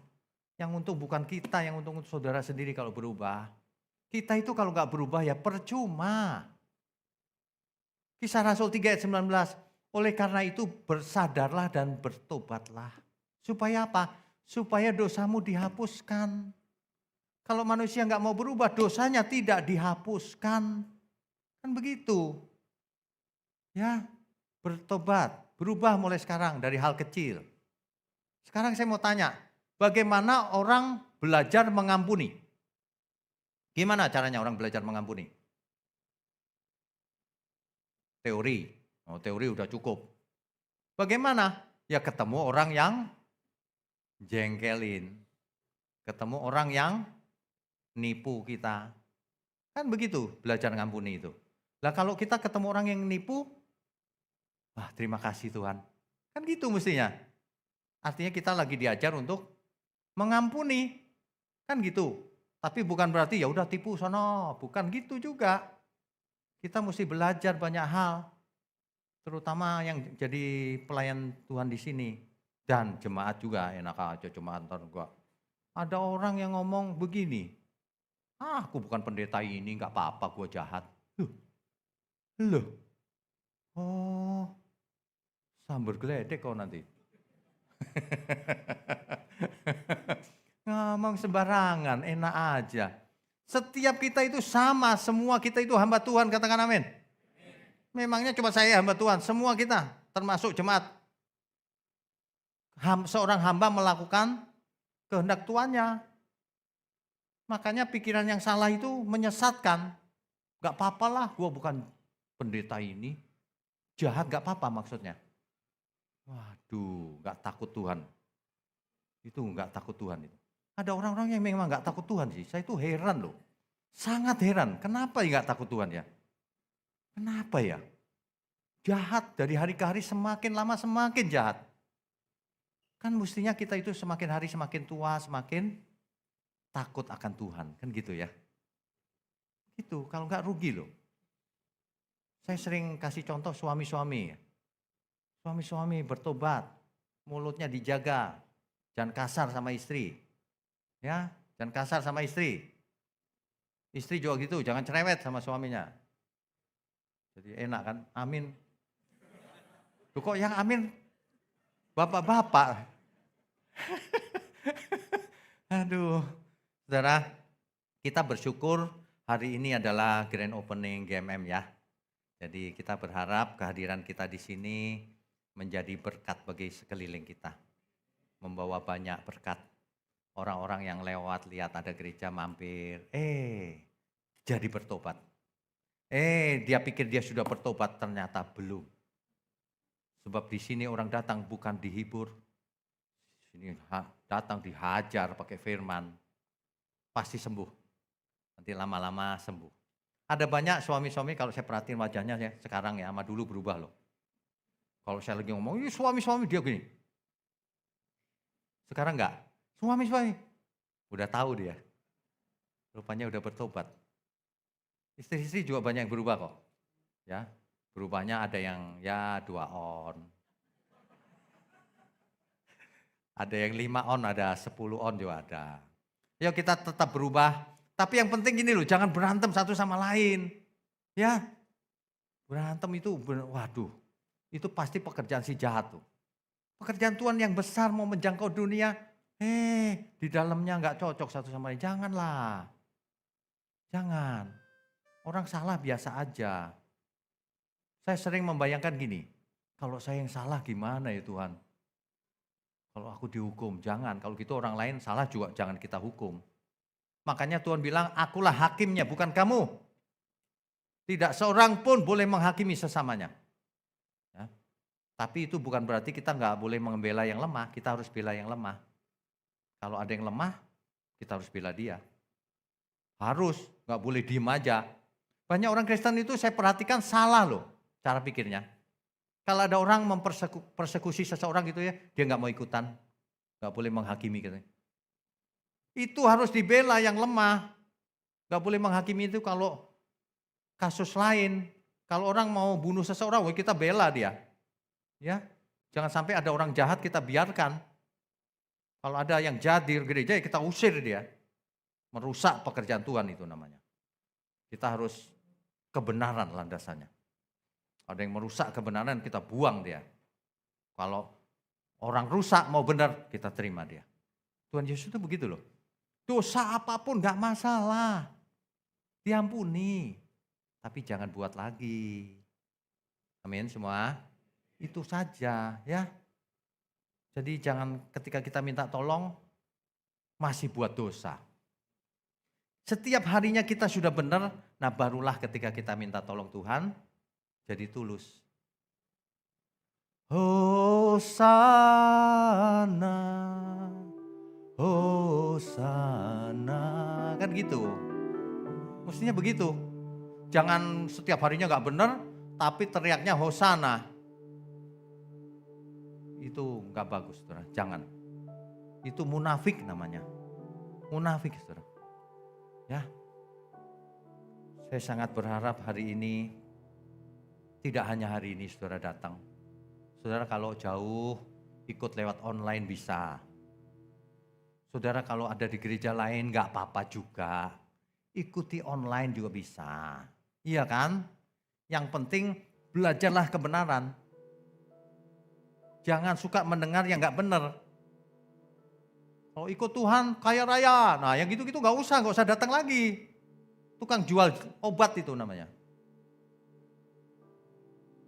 Yang untung bukan kita, yang untung saudara sendiri kalau berubah. Kita itu kalau nggak berubah ya percuma. Kisah Rasul 3 ayat 19. Oleh karena itu bersadarlah dan bertobatlah. Supaya apa? Supaya dosamu dihapuskan. Kalau manusia nggak mau berubah, dosanya tidak dihapuskan. Kan begitu. Ya, bertobat, berubah mulai sekarang dari hal kecil. Sekarang saya mau tanya, bagaimana orang belajar mengampuni? Gimana caranya orang belajar mengampuni? Teori. Oh, teori udah cukup. Bagaimana? Ya ketemu orang yang jengkelin. Ketemu orang yang nipu kita. Kan begitu belajar ngampuni itu. Lah kalau kita ketemu orang yang nipu, wah terima kasih Tuhan. Kan gitu mestinya. Artinya kita lagi diajar untuk mengampuni. Kan gitu. Tapi bukan berarti ya udah tipu sono, bukan gitu juga. Kita mesti belajar banyak hal. Terutama yang jadi pelayan Tuhan di sini. Dan jemaat juga enak aja jemaat ntar gua. Ada orang yang ngomong begini, aku bukan pendeta ini nggak apa-apa gua jahat. Loh, oh sambar geledek kau nanti. Ngomong sembarangan, enak aja. Setiap kita itu sama, semua kita itu hamba Tuhan, katakan amin. Memangnya cuma saya hamba Tuhan, semua kita termasuk jemaat. Seorang hamba melakukan kehendak tuannya. Makanya pikiran yang salah itu menyesatkan. Gak apa-apa lah, gue bukan pendeta ini. Jahat gak apa-apa maksudnya. Waduh, gak takut Tuhan. Itu gak takut Tuhan itu. Ada orang-orang yang memang gak takut Tuhan sih. Saya itu heran loh. Sangat heran. Kenapa ya gak takut Tuhan ya? Kenapa ya? Jahat dari hari ke hari semakin lama semakin jahat. Kan mestinya kita itu semakin hari semakin tua, semakin takut akan Tuhan. Kan gitu ya. Gitu, kalau enggak rugi loh. Saya sering kasih contoh suami-suami. Suami-suami bertobat, mulutnya dijaga. Jangan kasar sama istri. Ya, jangan kasar sama istri. Istri juga gitu, jangan cerewet sama suaminya. Jadi enak kan, amin. Loh kok yang amin bapak-bapak? Aduh, saudara, kita bersyukur hari ini adalah grand opening GMM ya. Jadi kita berharap kehadiran kita di sini menjadi berkat bagi sekeliling kita. Membawa banyak berkat. Orang-orang yang lewat lihat ada gereja mampir, jadi bertobat. Dia pikir dia sudah bertobat, ternyata belum. Sebab di sini orang datang bukan dihibur, sini datang dihajar pakai firman, pasti sembuh. Nanti lama-lama sembuh. Ada banyak suami-suami kalau saya perhatiin wajahnya ya sekarang ya, sama dulu berubah loh. Kalau saya lagi ngomong, "Ih, suami-suami," dia gini. Sekarang enggak, "Suami-suami." Udah tahu dia. Rupanya udah bertobat. Istri-istri juga banyak yang berubah kok. Ya, berubahnya ada yang ya 2 on. Ada yang 5 on, ada 10 on juga ada. Yuk kita tetap berubah. Tapi yang penting gini loh, jangan berantem satu sama lain. Ya, berantem itu, waduh, itu pasti pekerjaan si jahat tuh. Pekerjaan Tuhan yang besar mau menjangkau dunia, di dalamnya nggak cocok satu sama lain. Janganlah, jangan. Orang salah biasa aja. Saya sering membayangkan gini, kalau saya yang salah gimana ya Tuhan? Kalau aku dihukum, jangan. Kalau gitu orang lain salah juga jangan kita hukum. Makanya Tuhan bilang, akulah hakimnya bukan kamu. Tidak seorang pun boleh menghakimi sesamanya. Ya. Tapi itu bukan berarti kita nggak boleh membela yang lemah, kita harus bela yang lemah. Kalau ada yang lemah, kita harus bela dia. Harus, nggak boleh diem aja. Banyak orang Kristen itu saya perhatikan salah loh cara pikirnya. Kalau ada orang mempersekusi seseorang gitu ya, dia nggak mau ikutan, nggak boleh menghakimi gitu. Itu harus dibela yang lemah. Nggak boleh menghakimi itu kalau kasus lain. Kalau orang mau bunuh seseorang, kita bela dia. Ya, jangan sampai ada orang jahat kita biarkan. Kalau ada yang jahat di gereja, ya kita usir dia. Merusak pekerjaan Tuhan itu namanya. Kita harus kebenaran landasannya. Ada yang merusak kebenaran, kita buang dia. Kalau orang rusak mau benar, kita terima dia. Tuhan Yesus itu begitu loh. Dosa apapun gak masalah. Diampuni. Tapi jangan buat lagi. Amin semua. Itu saja ya. Jadi jangan ketika kita minta tolong masih buat dosa. Setiap harinya kita sudah benar, nah barulah ketika kita minta tolong Tuhan jadi tulus. Hosana, Hosana, kan gitu. Mestinya begitu. Jangan setiap harinya gak benar, tapi teriaknya Hosana. Itu gak bagus, saudara. Jangan. Itu munafik namanya. Munafik, saudara. Ya. Saya sangat berharap hari ini, tidak hanya hari ini saudara datang. Saudara kalau jauh, ikut lewat online bisa. Saudara kalau ada di gereja lain gak apa-apa juga. Ikuti online juga bisa. Iya kan? Yang penting belajarlah kebenaran. Jangan suka mendengar yang gak benar. Kalau ikut Tuhan kaya raya, nah yang gitu-gitu gak usah datang lagi. Tukang jual obat itu namanya.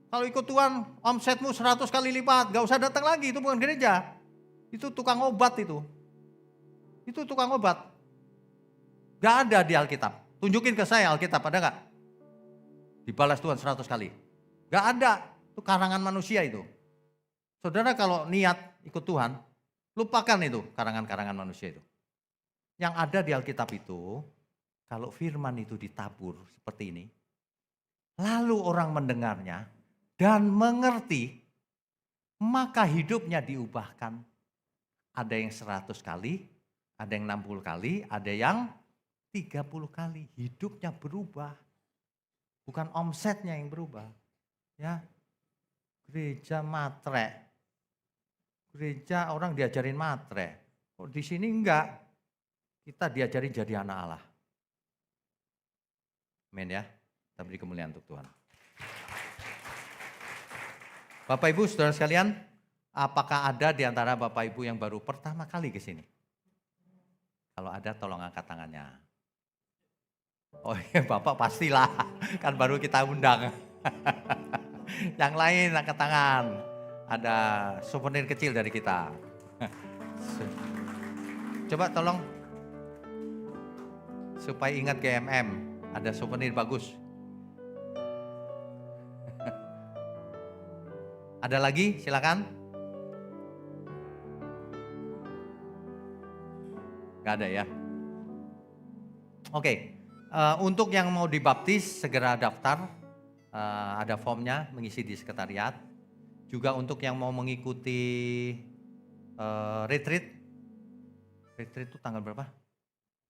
Kalau ikut Tuhan omsetmu 100 kali lipat, gak usah datang lagi, itu bukan gereja. Itu tukang obat itu. Itu tukang obat. Gak ada di Alkitab. Tunjukin ke saya Alkitab, ada gak? Dibalas Tuhan 100 kali. Gak ada, itu karangan manusia itu. Saudara kalau niat ikut Tuhan, lupakan itu karangan-karangan manusia itu. Yang ada di Alkitab itu, kalau firman itu ditabur seperti ini, lalu orang mendengarnya dan mengerti, maka hidupnya diubahkan. Ada yang 100 kali, ada yang 60 kali, ada yang 30 kali. Hidupnya berubah. Bukan omsetnya yang berubah. Ya, gereja matre. Gereja orang diajarin matre. Kok di sini enggak? Kita diajarin jadi anak Allah. Amin ya. Kita beri kemuliaan untuk Tuhan. Bapak Ibu saudara sekalian, apakah ada di antara Bapak Ibu yang baru pertama kali ke sini? Kalau ada tolong angkat tangannya. Oh iya Bapak pastilah, kan baru kita undang. Yang lain angkat tangan. Ada souvenir kecil dari kita. Coba tolong. Supaya ingat GMM, ada souvenir bagus. Ada lagi? Silakan. Gak ada ya? Oke, untuk yang mau dibaptis segera daftar, ada formnya mengisi di sekretariat. Juga untuk yang mau mengikuti retreat itu tanggal berapa?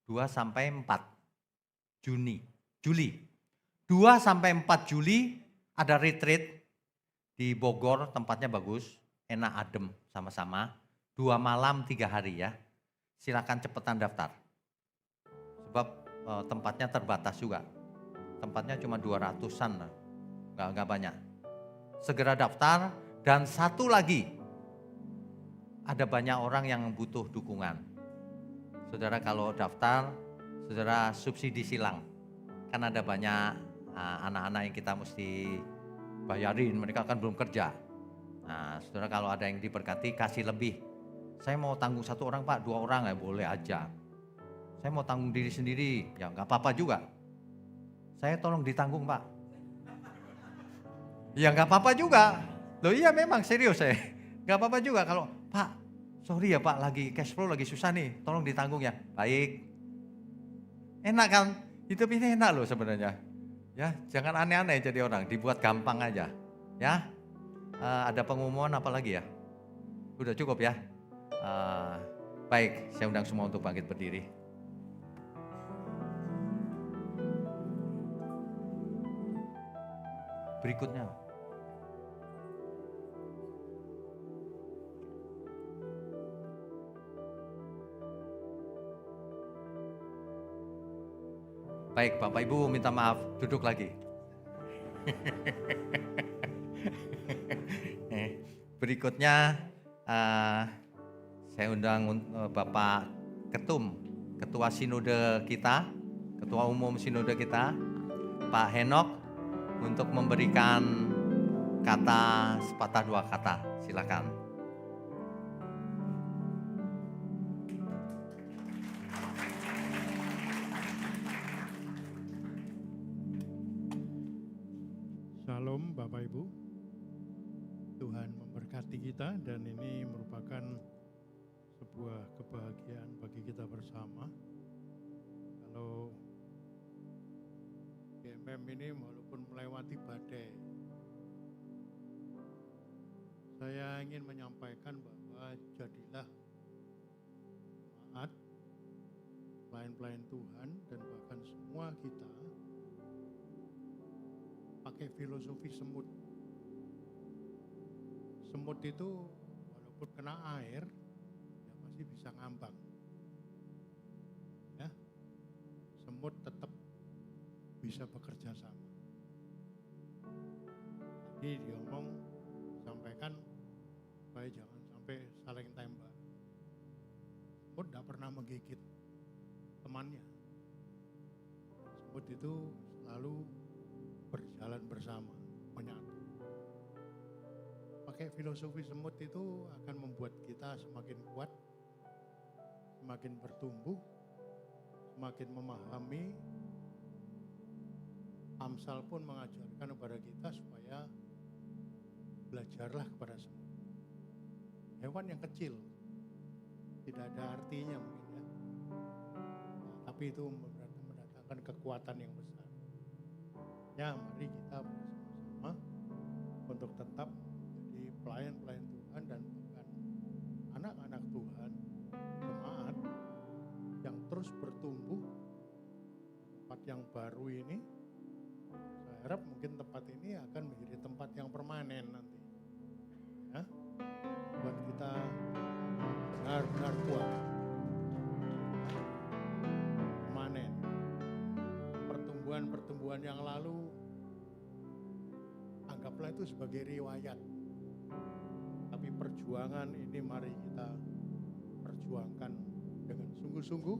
2 sampai 4 Juli. 2 sampai 4 Juli ada retreat di Bogor, tempatnya bagus, enak adem sama-sama. 2 malam 3 hari ya. Silakan cepetan daftar. Sebab tempatnya terbatas juga. Tempatnya cuma 200-an lah. Enggak banyak. Segera daftar dan satu lagi. Ada banyak orang yang butuh dukungan. Saudara kalau daftar, saudara subsidi silang. Kan ada banyak anak-anak yang kita mesti bayarin, mereka kan belum kerja. Nah, saudara kalau ada yang diberkati kasih lebih. Saya mau tanggung 1 orang Pak, 2 orang ya boleh aja. Saya mau tanggung diri sendiri, ya nggak apa-apa juga. Saya tolong ditanggung Pak. Ya nggak apa-apa juga. Loh iya memang serius saya. Nggak apa-apa juga kalau Pak, sorry ya Pak lagi cash flow lagi susah nih, tolong ditanggung ya. Baik. Enak kan? Hidup ini enak loh sebenarnya. Ya, jangan aneh-aneh jadi orang, dibuat gampang aja. Ya. Ada pengumuman apa lagi ya? Udah cukup ya? Baik, saya undang semua untuk bangkit berdiri. Berikutnya. Baik, Bapak Ibu minta maaf, duduk lagi. Berikutnya saya undang Bapak Ketua Sinode kita, Ketua Umum Sinode kita, Pak Henok, untuk memberikan kata sepatah 2 kata. Silakan. Shalom Bapak Ibu, Tuhan memberkati kita dan ini merupakan sebuah kebahagiaan bagi kita bersama. Kalau GMM ini walaupun melewati badai, saya ingin menyampaikan bahwa jadilah jemaat, pelayan-pelayan Tuhan dan bahkan semua kita pakai filosofi semut. Semut itu walaupun kena air, ya pasti bisa ngambang. Ya, semut tetap bisa bekerja sama. Jadi diomong, sampaikan supaya jangan sampai saling tembak. Semut tidak pernah menggigit temannya. Semut itu selalu berjalan bersama, menyatu. Pakai filosofi semut itu akan membuat kita semakin kuat, semakin bertumbuh, semakin memahami. Amsal pun mengajarkan kepada kita supaya belajarlah kepada semut. Hewan yang kecil, tidak ada artinya mungkin ya, tapi itu mendatangkan kekuatan yang besar. Ya, mari kita bersama-sama untuk tetap menjadi pelayan-pelayan Tuhan dan bukan anak-anak Tuhan, jemaat yang terus bertumbuh. Tempat yang baru ini, saya harap mungkin tempat ini akan menjadi tempat yang permanen nanti. Ya, buat kita benar-benar kuat. Permanen. Pertumbuhan yang lalu anggaplah itu sebagai riwayat, tapi perjuangan ini mari kita perjuangkan dengan sungguh-sungguh,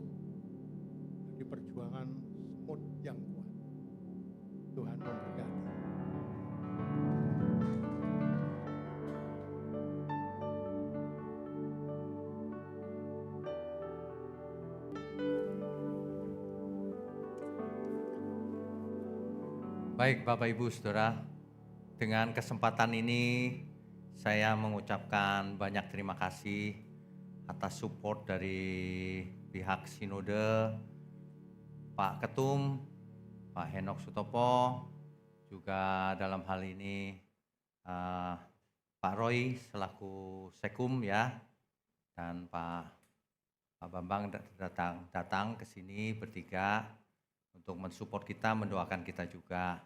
jadi perjuangan semut yang kuat. Tuhan memberkati. Baik Bapak Ibu Saudara, dengan kesempatan ini Saya mengucapkan banyak terima kasih atas support dari pihak Sinode, Pak Ketum, Pak Henok Sutopo, juga dalam hal ini eh, Pak Roy selaku Sekum ya, dan Pak Bambang datang ke sini bertiga untuk mensupport kita, mendoakan kita juga.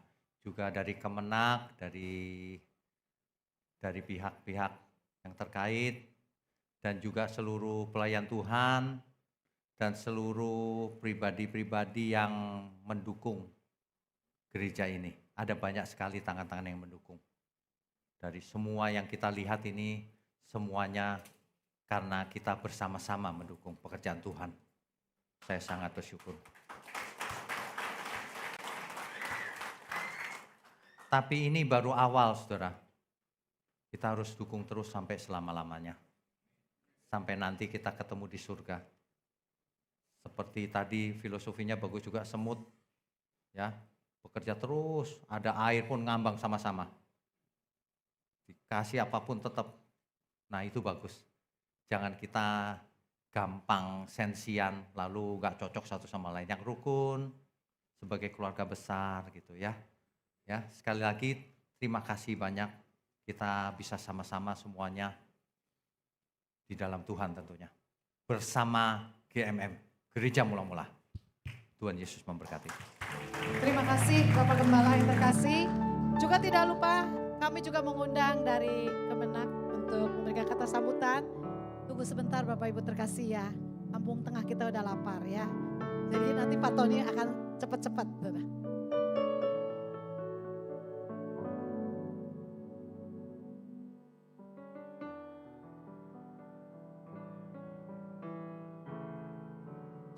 Juga dari Kemenak, dari pihak-pihak yang terkait, dan juga seluruh pelayan Tuhan, dan seluruh pribadi-pribadi yang mendukung gereja ini. Ada banyak sekali tangan-tangan yang mendukung. Dari semua yang kita lihat ini, semuanya karena kita bersama-sama mendukung pekerjaan Tuhan. Saya sangat bersyukur. Tapi ini baru awal, saudara. Kita harus dukung terus sampai selama-lamanya. Sampai nanti kita ketemu di surga. Seperti tadi filosofinya bagus juga, semut. Ya, bekerja terus, ada air pun ngambang sama-sama. Dikasih apapun tetap. Nah itu bagus. Jangan kita gampang sensian, lalu gak cocok satu sama lain. Yang rukun, sebagai keluarga besar gitu ya. Ya, sekali lagi terima kasih banyak, kita bisa sama-sama semuanya di dalam Tuhan tentunya. Bersama GMM, Gereja Mula-Mula. Tuhan Yesus memberkati. Terima kasih Bapak Gembala yang terkasih. Juga tidak lupa kami juga mengundang dari Kemenak untuk memberikan kata sambutan. Tunggu sebentar Bapak Ibu terkasih ya. Kampung Tengah kita udah lapar ya. Jadi nanti Pak Tony akan cepat-cepat.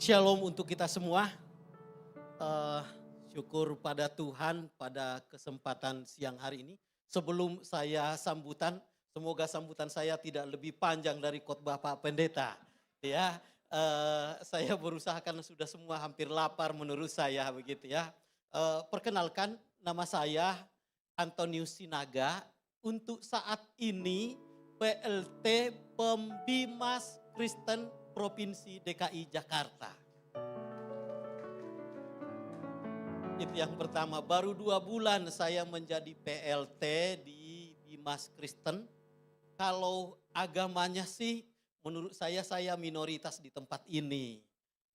Shalom untuk kita semua. Syukur pada Tuhan pada kesempatan siang hari ini. Sebelum saya sambutan, semoga sambutan saya tidak lebih panjang dari khotbah Pak Pendeta. Ya, saya berusaha karena sudah semua hampir lapar menurut saya begitu ya. Perkenalkan, nama saya Antonius Sinaga. Untuk saat ini PLT Pembimas Kristen Provinsi DKI Jakarta. Itu yang pertama, baru 2 bulan saya menjadi PLT di Bimas Kristen. Kalau agamanya sih menurut saya minoritas di tempat ini.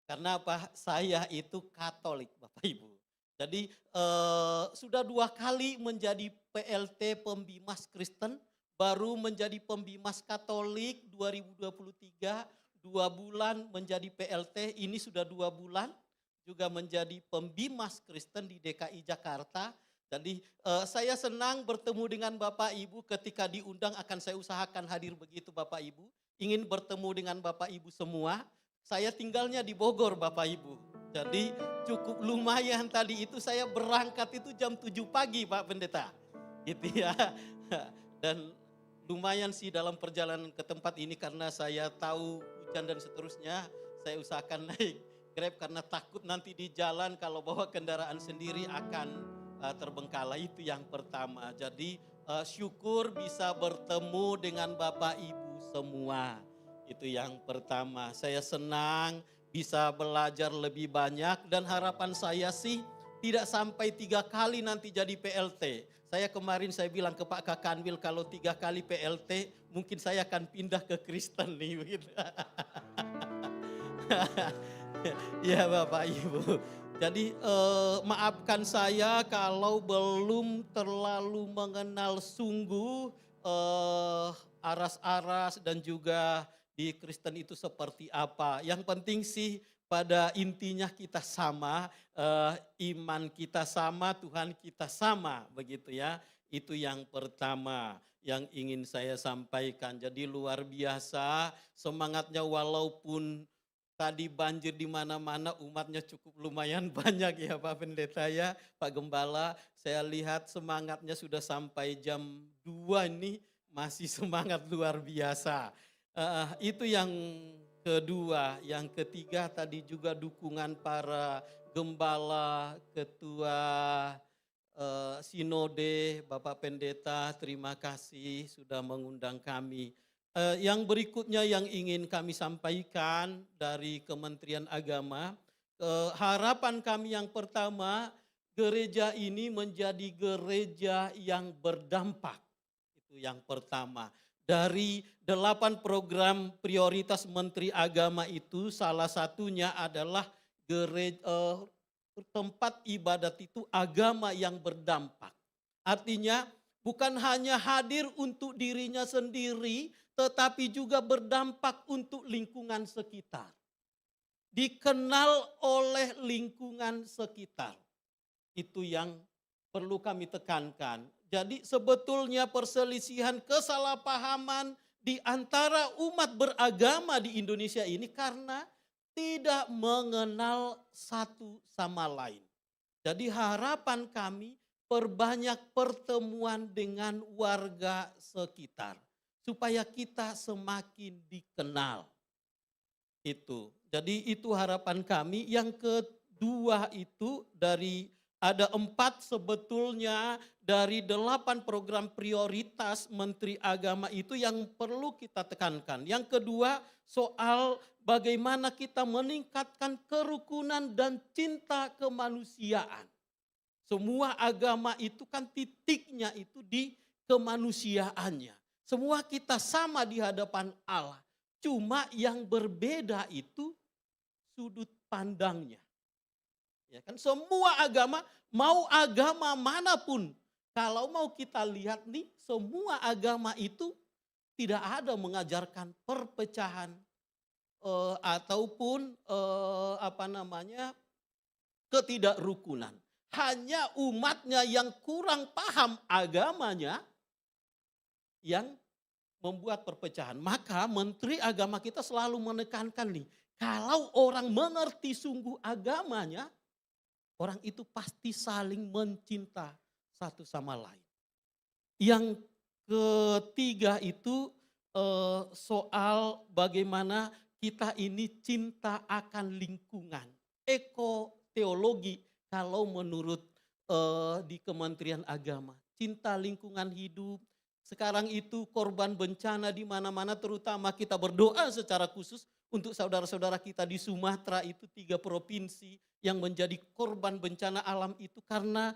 Karena apa? Saya itu Katolik Bapak Ibu. Jadi sudah 2 kali menjadi PLT Pembimas Kristen, baru menjadi Pembimas Katolik 2023. 2 bulan menjadi PLT, ini sudah 2 bulan juga menjadi Pembimas Kristen di DKI Jakarta. Jadi saya senang bertemu dengan Bapak Ibu, ketika diundang akan saya usahakan hadir begitu Bapak Ibu. Ingin bertemu dengan Bapak Ibu semua. Saya tinggalnya di Bogor Bapak Ibu. Jadi cukup lumayan tadi itu saya berangkat itu jam 7 pagi Pak Pendeta. Gitu ya. Dan lumayan sih dalam perjalanan ke tempat ini karena saya tahu hujan dan seterusnya, saya usahakan naik Grab karena takut nanti di jalan kalau bawa kendaraan sendiri akan terbengkalai. Itu yang pertama. Jadi syukur bisa bertemu dengan Bapak Ibu semua. Itu yang pertama. Saya senang bisa belajar lebih banyak dan harapan saya sih tidak sampai 3 kali nanti jadi PLT. Saya kemarin saya bilang ke Pak Kakanwil kalau 3 kali PLT mungkin saya akan pindah ke Kristen nih begitu. Ya Bapak Ibu. Jadi maafkan saya kalau belum terlalu mengenal sungguh aras-aras dan juga di Kristen itu seperti apa. Yang penting sih pada intinya kita sama, iman kita sama, Tuhan kita sama, begitu ya. Itu yang pertama yang ingin saya sampaikan. Jadi luar biasa semangatnya, walaupun tadi banjir di mana-mana, umatnya cukup lumayan banyak ya Pak Pendeta ya, Pak Gembala. Saya lihat semangatnya sudah sampai jam 2 ini masih semangat luar biasa. Itu yang kedua. Yang ketiga tadi juga dukungan para gembala, ketua Sinode, Bapak Pendeta, terima kasih sudah mengundang kami. Yang berikutnya yang ingin kami sampaikan dari Kementerian Agama, harapan kami yang pertama, gereja ini menjadi gereja yang berdampak. Itu yang pertama. Dari 8 program prioritas Menteri Agama itu, salah satunya adalah tempat ibadat itu agama yang berdampak. Artinya bukan hanya hadir untuk dirinya sendiri, tetapi juga berdampak untuk lingkungan sekitar. Dikenal oleh lingkungan sekitar. Itu yang perlu kami tekankan. Jadi sebetulnya perselisihan, kesalahpahaman di antara umat beragama di Indonesia ini karena tidak mengenal satu sama lain. Jadi harapan kami perbanyak pertemuan dengan warga sekitar. Supaya kita semakin dikenal. Itu. Jadi itu harapan kami. Yang kedua itu ada 4 sebetulnya dari 8 program prioritas Menteri Agama itu yang perlu kita tekankan. Yang kedua soal bagaimana kita meningkatkan kerukunan dan cinta kemanusiaan. Semua agama itu kan titiknya itu di kemanusiaannya. Semua kita sama di hadapan Allah. Cuma yang berbeda itu sudut pandangnya. Ya kan, semua agama, mau agama manapun, kalau mau kita lihat nih, semua agama itu tidak ada mengajarkan perpecahan ataupun ketidakrukunan. Hanya umatnya yang kurang paham agamanya yang membuat perpecahan. Maka Menteri Agama kita selalu menekankan nih, kalau orang mengerti sungguh agamanya, orang itu pasti saling mencinta satu sama lain. Yang ketiga itu soal bagaimana kita ini cinta akan lingkungan. Ekoteologi kalau menurut di Kementerian Agama. Cinta lingkungan hidup. Sekarang itu korban bencana di mana-mana, terutama kita berdoa secara khusus untuk saudara-saudara kita di Sumatera itu 3 provinsi yang menjadi korban bencana alam itu karena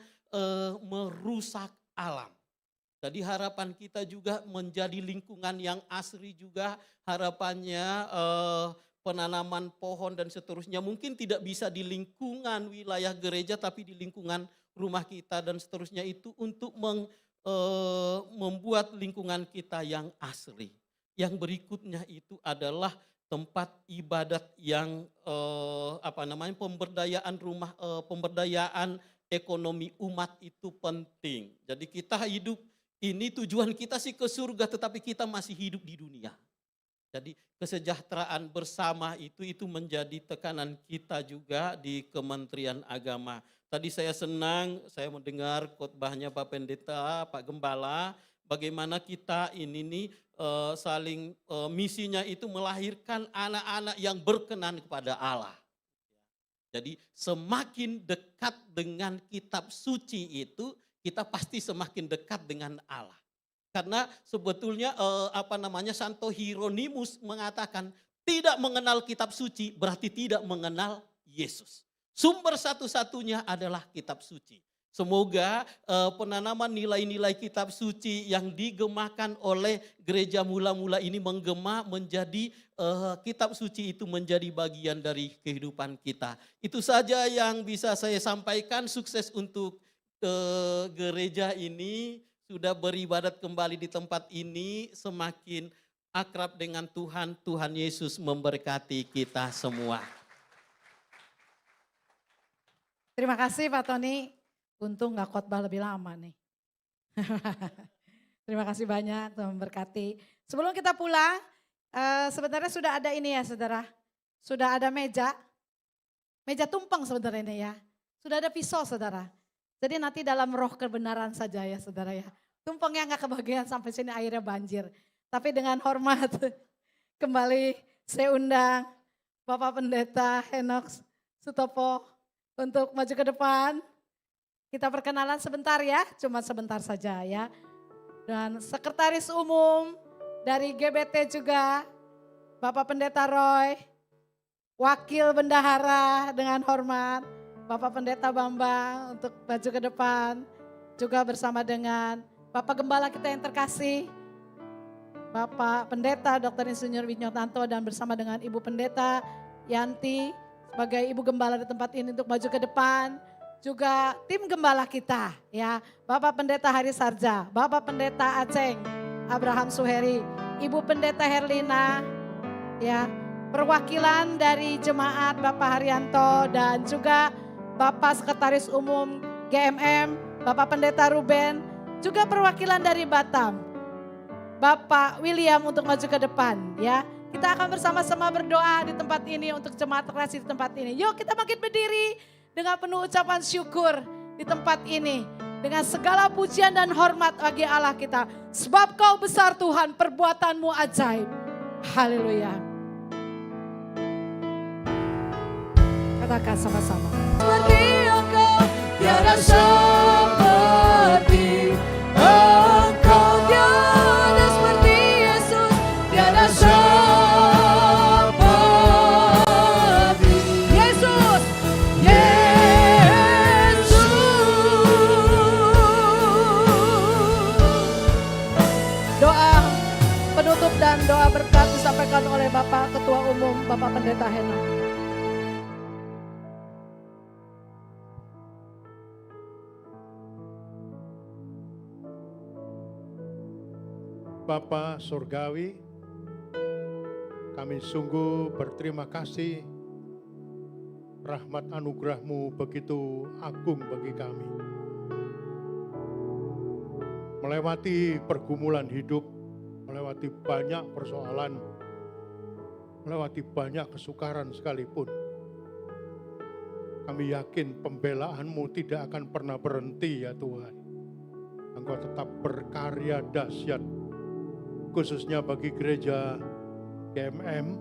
merusak alam. Jadi harapan kita juga menjadi lingkungan yang asri juga, harapannya penanaman pohon dan seterusnya. Mungkin tidak bisa di lingkungan wilayah gereja tapi di lingkungan rumah kita dan seterusnya itu untuk membuat lingkungan kita yang asri. Yang berikutnya itu adalah tempat ibadat yang pemberdayaan ekonomi umat itu penting. Jadi kita hidup ini tujuan kita sih ke surga, tetapi kita masih hidup di dunia. Jadi kesejahteraan bersama itu menjadi tekanan kita juga di Kementerian Agama. Tadi saya senang, saya mendengar khotbahnya Pak Pendeta, Pak Gembala, bagaimana kita ini saling misinya itu melahirkan anak-anak yang berkenan kepada Allah. Jadi semakin dekat dengan kitab suci itu, kita pasti semakin dekat dengan Allah. Karena sebetulnya Santo Hieronymus mengatakan tidak mengenal kitab suci berarti tidak mengenal Yesus. Sumber satu-satunya adalah kitab suci. Semoga penanaman nilai-nilai kitab suci yang digemakan oleh gereja mula-mula ini menggema menjadi kitab suci itu menjadi bagian dari kehidupan kita. Itu saja yang bisa saya sampaikan. Sukses untuk gereja ini, sudah beribadat kembali di tempat ini, semakin akrab dengan Tuhan. Tuhan Yesus memberkati kita semua. Terima kasih Pak Tony. Untung gak khotbah lebih lama nih. Terima kasih banyak, Tuhan memberkati. Sebelum kita pulang, sebenarnya sudah ada ini ya saudara. Sudah ada meja tumpeng sebenarnya ini ya. Sudah ada pisau saudara. Jadi nanti dalam roh kebenaran saja ya saudara ya. Tumpengnya gak kebagian sampai sini airnya banjir. Tapi dengan hormat kembali saya undang Bapak Pendeta Henok Sutopo untuk maju ke depan. Kita perkenalan sebentar ya, cuma sebentar saja ya. Dan Sekretaris Umum dari GBT juga, Bapak Pendeta Roy, Wakil Bendahara dengan hormat, Bapak Pendeta Bambang untuk maju ke depan, juga bersama dengan Bapak Gembala kita yang terkasih, Bapak Pendeta Dr. Insinyur Wignyotanto dan bersama dengan Ibu Pendeta Yanti sebagai Ibu Gembala di tempat ini untuk maju ke depan. Juga tim gembala kita ya, Bapak Pendeta Haris Sarja, Bapak Pendeta Aceng, Abraham Suheri, Ibu Pendeta Herlina, ya, perwakilan dari jemaat Bapak Haryanto dan juga Bapak Sekretaris Umum GMM, Bapak Pendeta Ruben, juga perwakilan dari Batam. Bapak William untuk maju ke depan ya. Kita akan bersama-sama berdoa di tempat ini untuk jemaat terkasih di tempat ini. Yuk kita makin berdiri dengan penuh ucapan syukur di tempat ini. Dengan segala pujian dan hormat bagi Allah kita. Sebab Kau besar Tuhan, perbuatanmu ajaib. Haleluya. Katakan sama-sama. Seperti Engkau, tiada seperti Engkau, tiada seperti Yesus, tiada seperti Yesus, Yesus. Doa penutup dan doa berkat disampaikan oleh Bapak Ketua Umum, Bapak Pendeta Hena. Bapa Surgawi, kami sungguh berterima kasih, rahmat anugerah-Mu begitu agung bagi kami. Melewati pergumulan hidup, melewati banyak persoalan, melewati banyak kesukaran sekalipun, kami yakin pembelaan-Mu tidak akan pernah berhenti ya Tuhan. Engkau tetap berkarya dahsyat, khususnya bagi gereja GMM,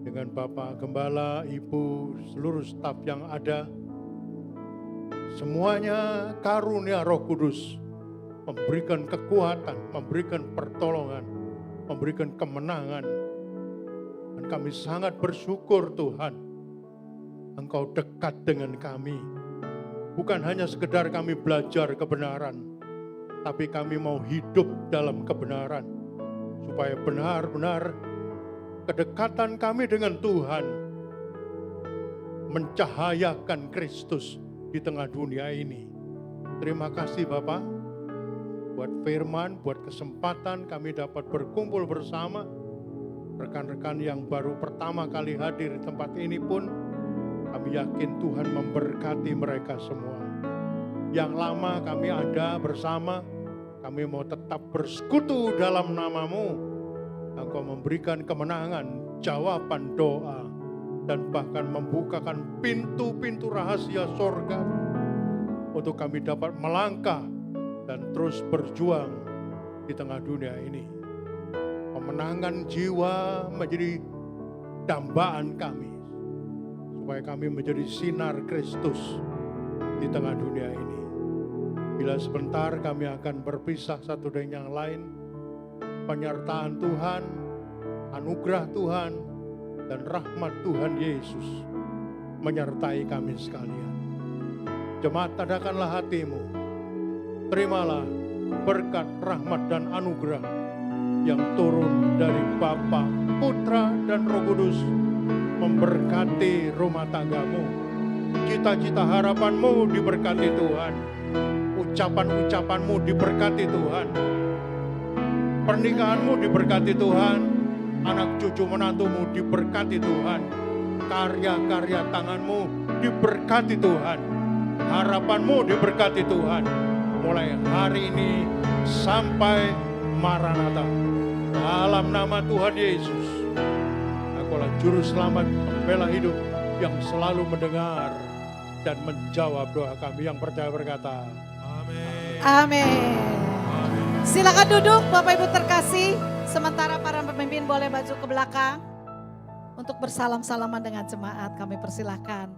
dengan Bapak Gembala, Ibu, seluruh staf yang ada. Semuanya karunia Roh Kudus memberikan kekuatan, memberikan pertolongan, memberikan kemenangan. Dan kami sangat bersyukur Tuhan, Engkau dekat dengan kami. Bukan hanya sekedar kami belajar kebenaran, tapi kami mau hidup dalam kebenaran, supaya benar-benar kedekatan kami dengan Tuhan mencahayakan Kristus di tengah dunia ini. Terima kasih Bapak, buat firman, buat kesempatan kami dapat berkumpul bersama. Rekan-rekan yang baru pertama kali hadir di tempat ini pun, kami yakin Tuhan memberkati mereka semua. Yang lama kami ada bersama, kami mau tetap bersekutu dalam nama-Mu. Engkau memberikan kemenangan, jawaban doa, dan bahkan membukakan pintu-pintu rahasia sorga untuk kami dapat melangkah dan terus berjuang di tengah dunia ini. Kemenangan jiwa menjadi dambaan kami, supaya kami menjadi sinar Kristus di tengah dunia ini. Bila sebentar kami akan berpisah satu dengan yang lain, penyertaan Tuhan, anugerah Tuhan, dan rahmat Tuhan Yesus menyertai kami sekalian. Jemaat, tadakanlah hatimu, terimalah berkat, rahmat, dan anugerah yang turun dari Bapa, Putra, dan Roh Kudus memberkati rumah tanggamu. Cita-cita harapanmu diberkati Tuhan. Ucapan-ucapanmu diberkati Tuhan. Pernikahanmu diberkati Tuhan. Anak cucu menantumu diberkati Tuhan. Karya-karya tanganmu diberkati Tuhan. Harapanmu diberkati Tuhan. Mulai hari ini sampai Maranatha. Dalam nama Tuhan Yesus, Akulah Juru Selamat, Pembela hidup yang selalu mendengar dan menjawab doa kami. Yang percaya berkata, Amin. Silakan duduk Bapak Ibu terkasih. Sementara para pemimpin boleh maju ke belakang untuk bersalam-salaman dengan jemaat. Kami persilahkan.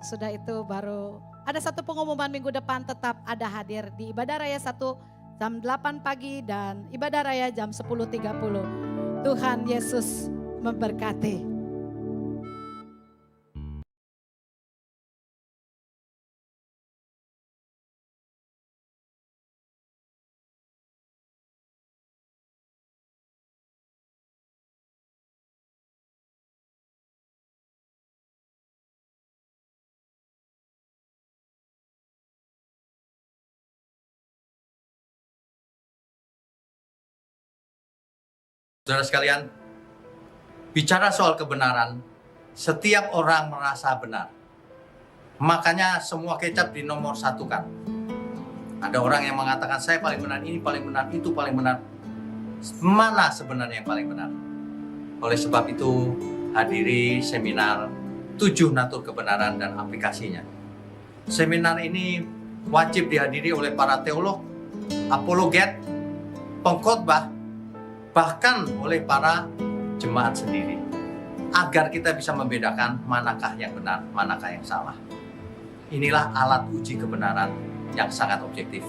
Sudah itu baru ada satu pengumuman minggu depan tetap ada hadir di Ibadah Raya 1 jam 8 pagi dan Ibadah Raya jam 10.30. Tuhan Yesus memberkati. Saudara sekalian, bicara soal kebenaran, setiap orang merasa benar. Makanya semua kecap dinomor satukan. Ada orang yang mengatakan saya paling benar, ini paling benar, itu paling benar. Mana sebenarnya yang paling benar? Oleh sebab itu, hadiri seminar 7 natur kebenaran dan aplikasinya. Seminar ini wajib dihadiri oleh para teolog, apologet, pengkhotbah, bahkan oleh para jemaat sendiri, agar kita bisa membedakan manakah yang benar, manakah yang salah. Inilah alat uji kebenaran yang sangat objektif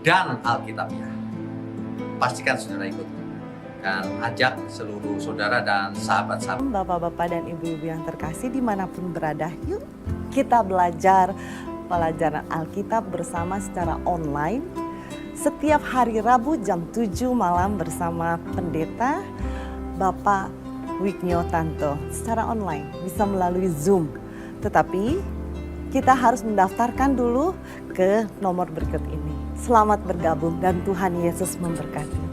dan alkitabiah. Pastikan saudara ikut dan ajak seluruh saudara dan sahabat-sahabat. Bapak-bapak dan ibu-ibu yang terkasih dimanapun berada, yuk kita belajar pelajaran Alkitab bersama secara online setiap hari Rabu jam 7 malam bersama pendeta Bapak Wignio Tanto secara online, bisa melalui Zoom. Tetapi kita harus mendaftarkan dulu ke nomor berikut ini. Selamat bergabung dan Tuhan Yesus memberkati.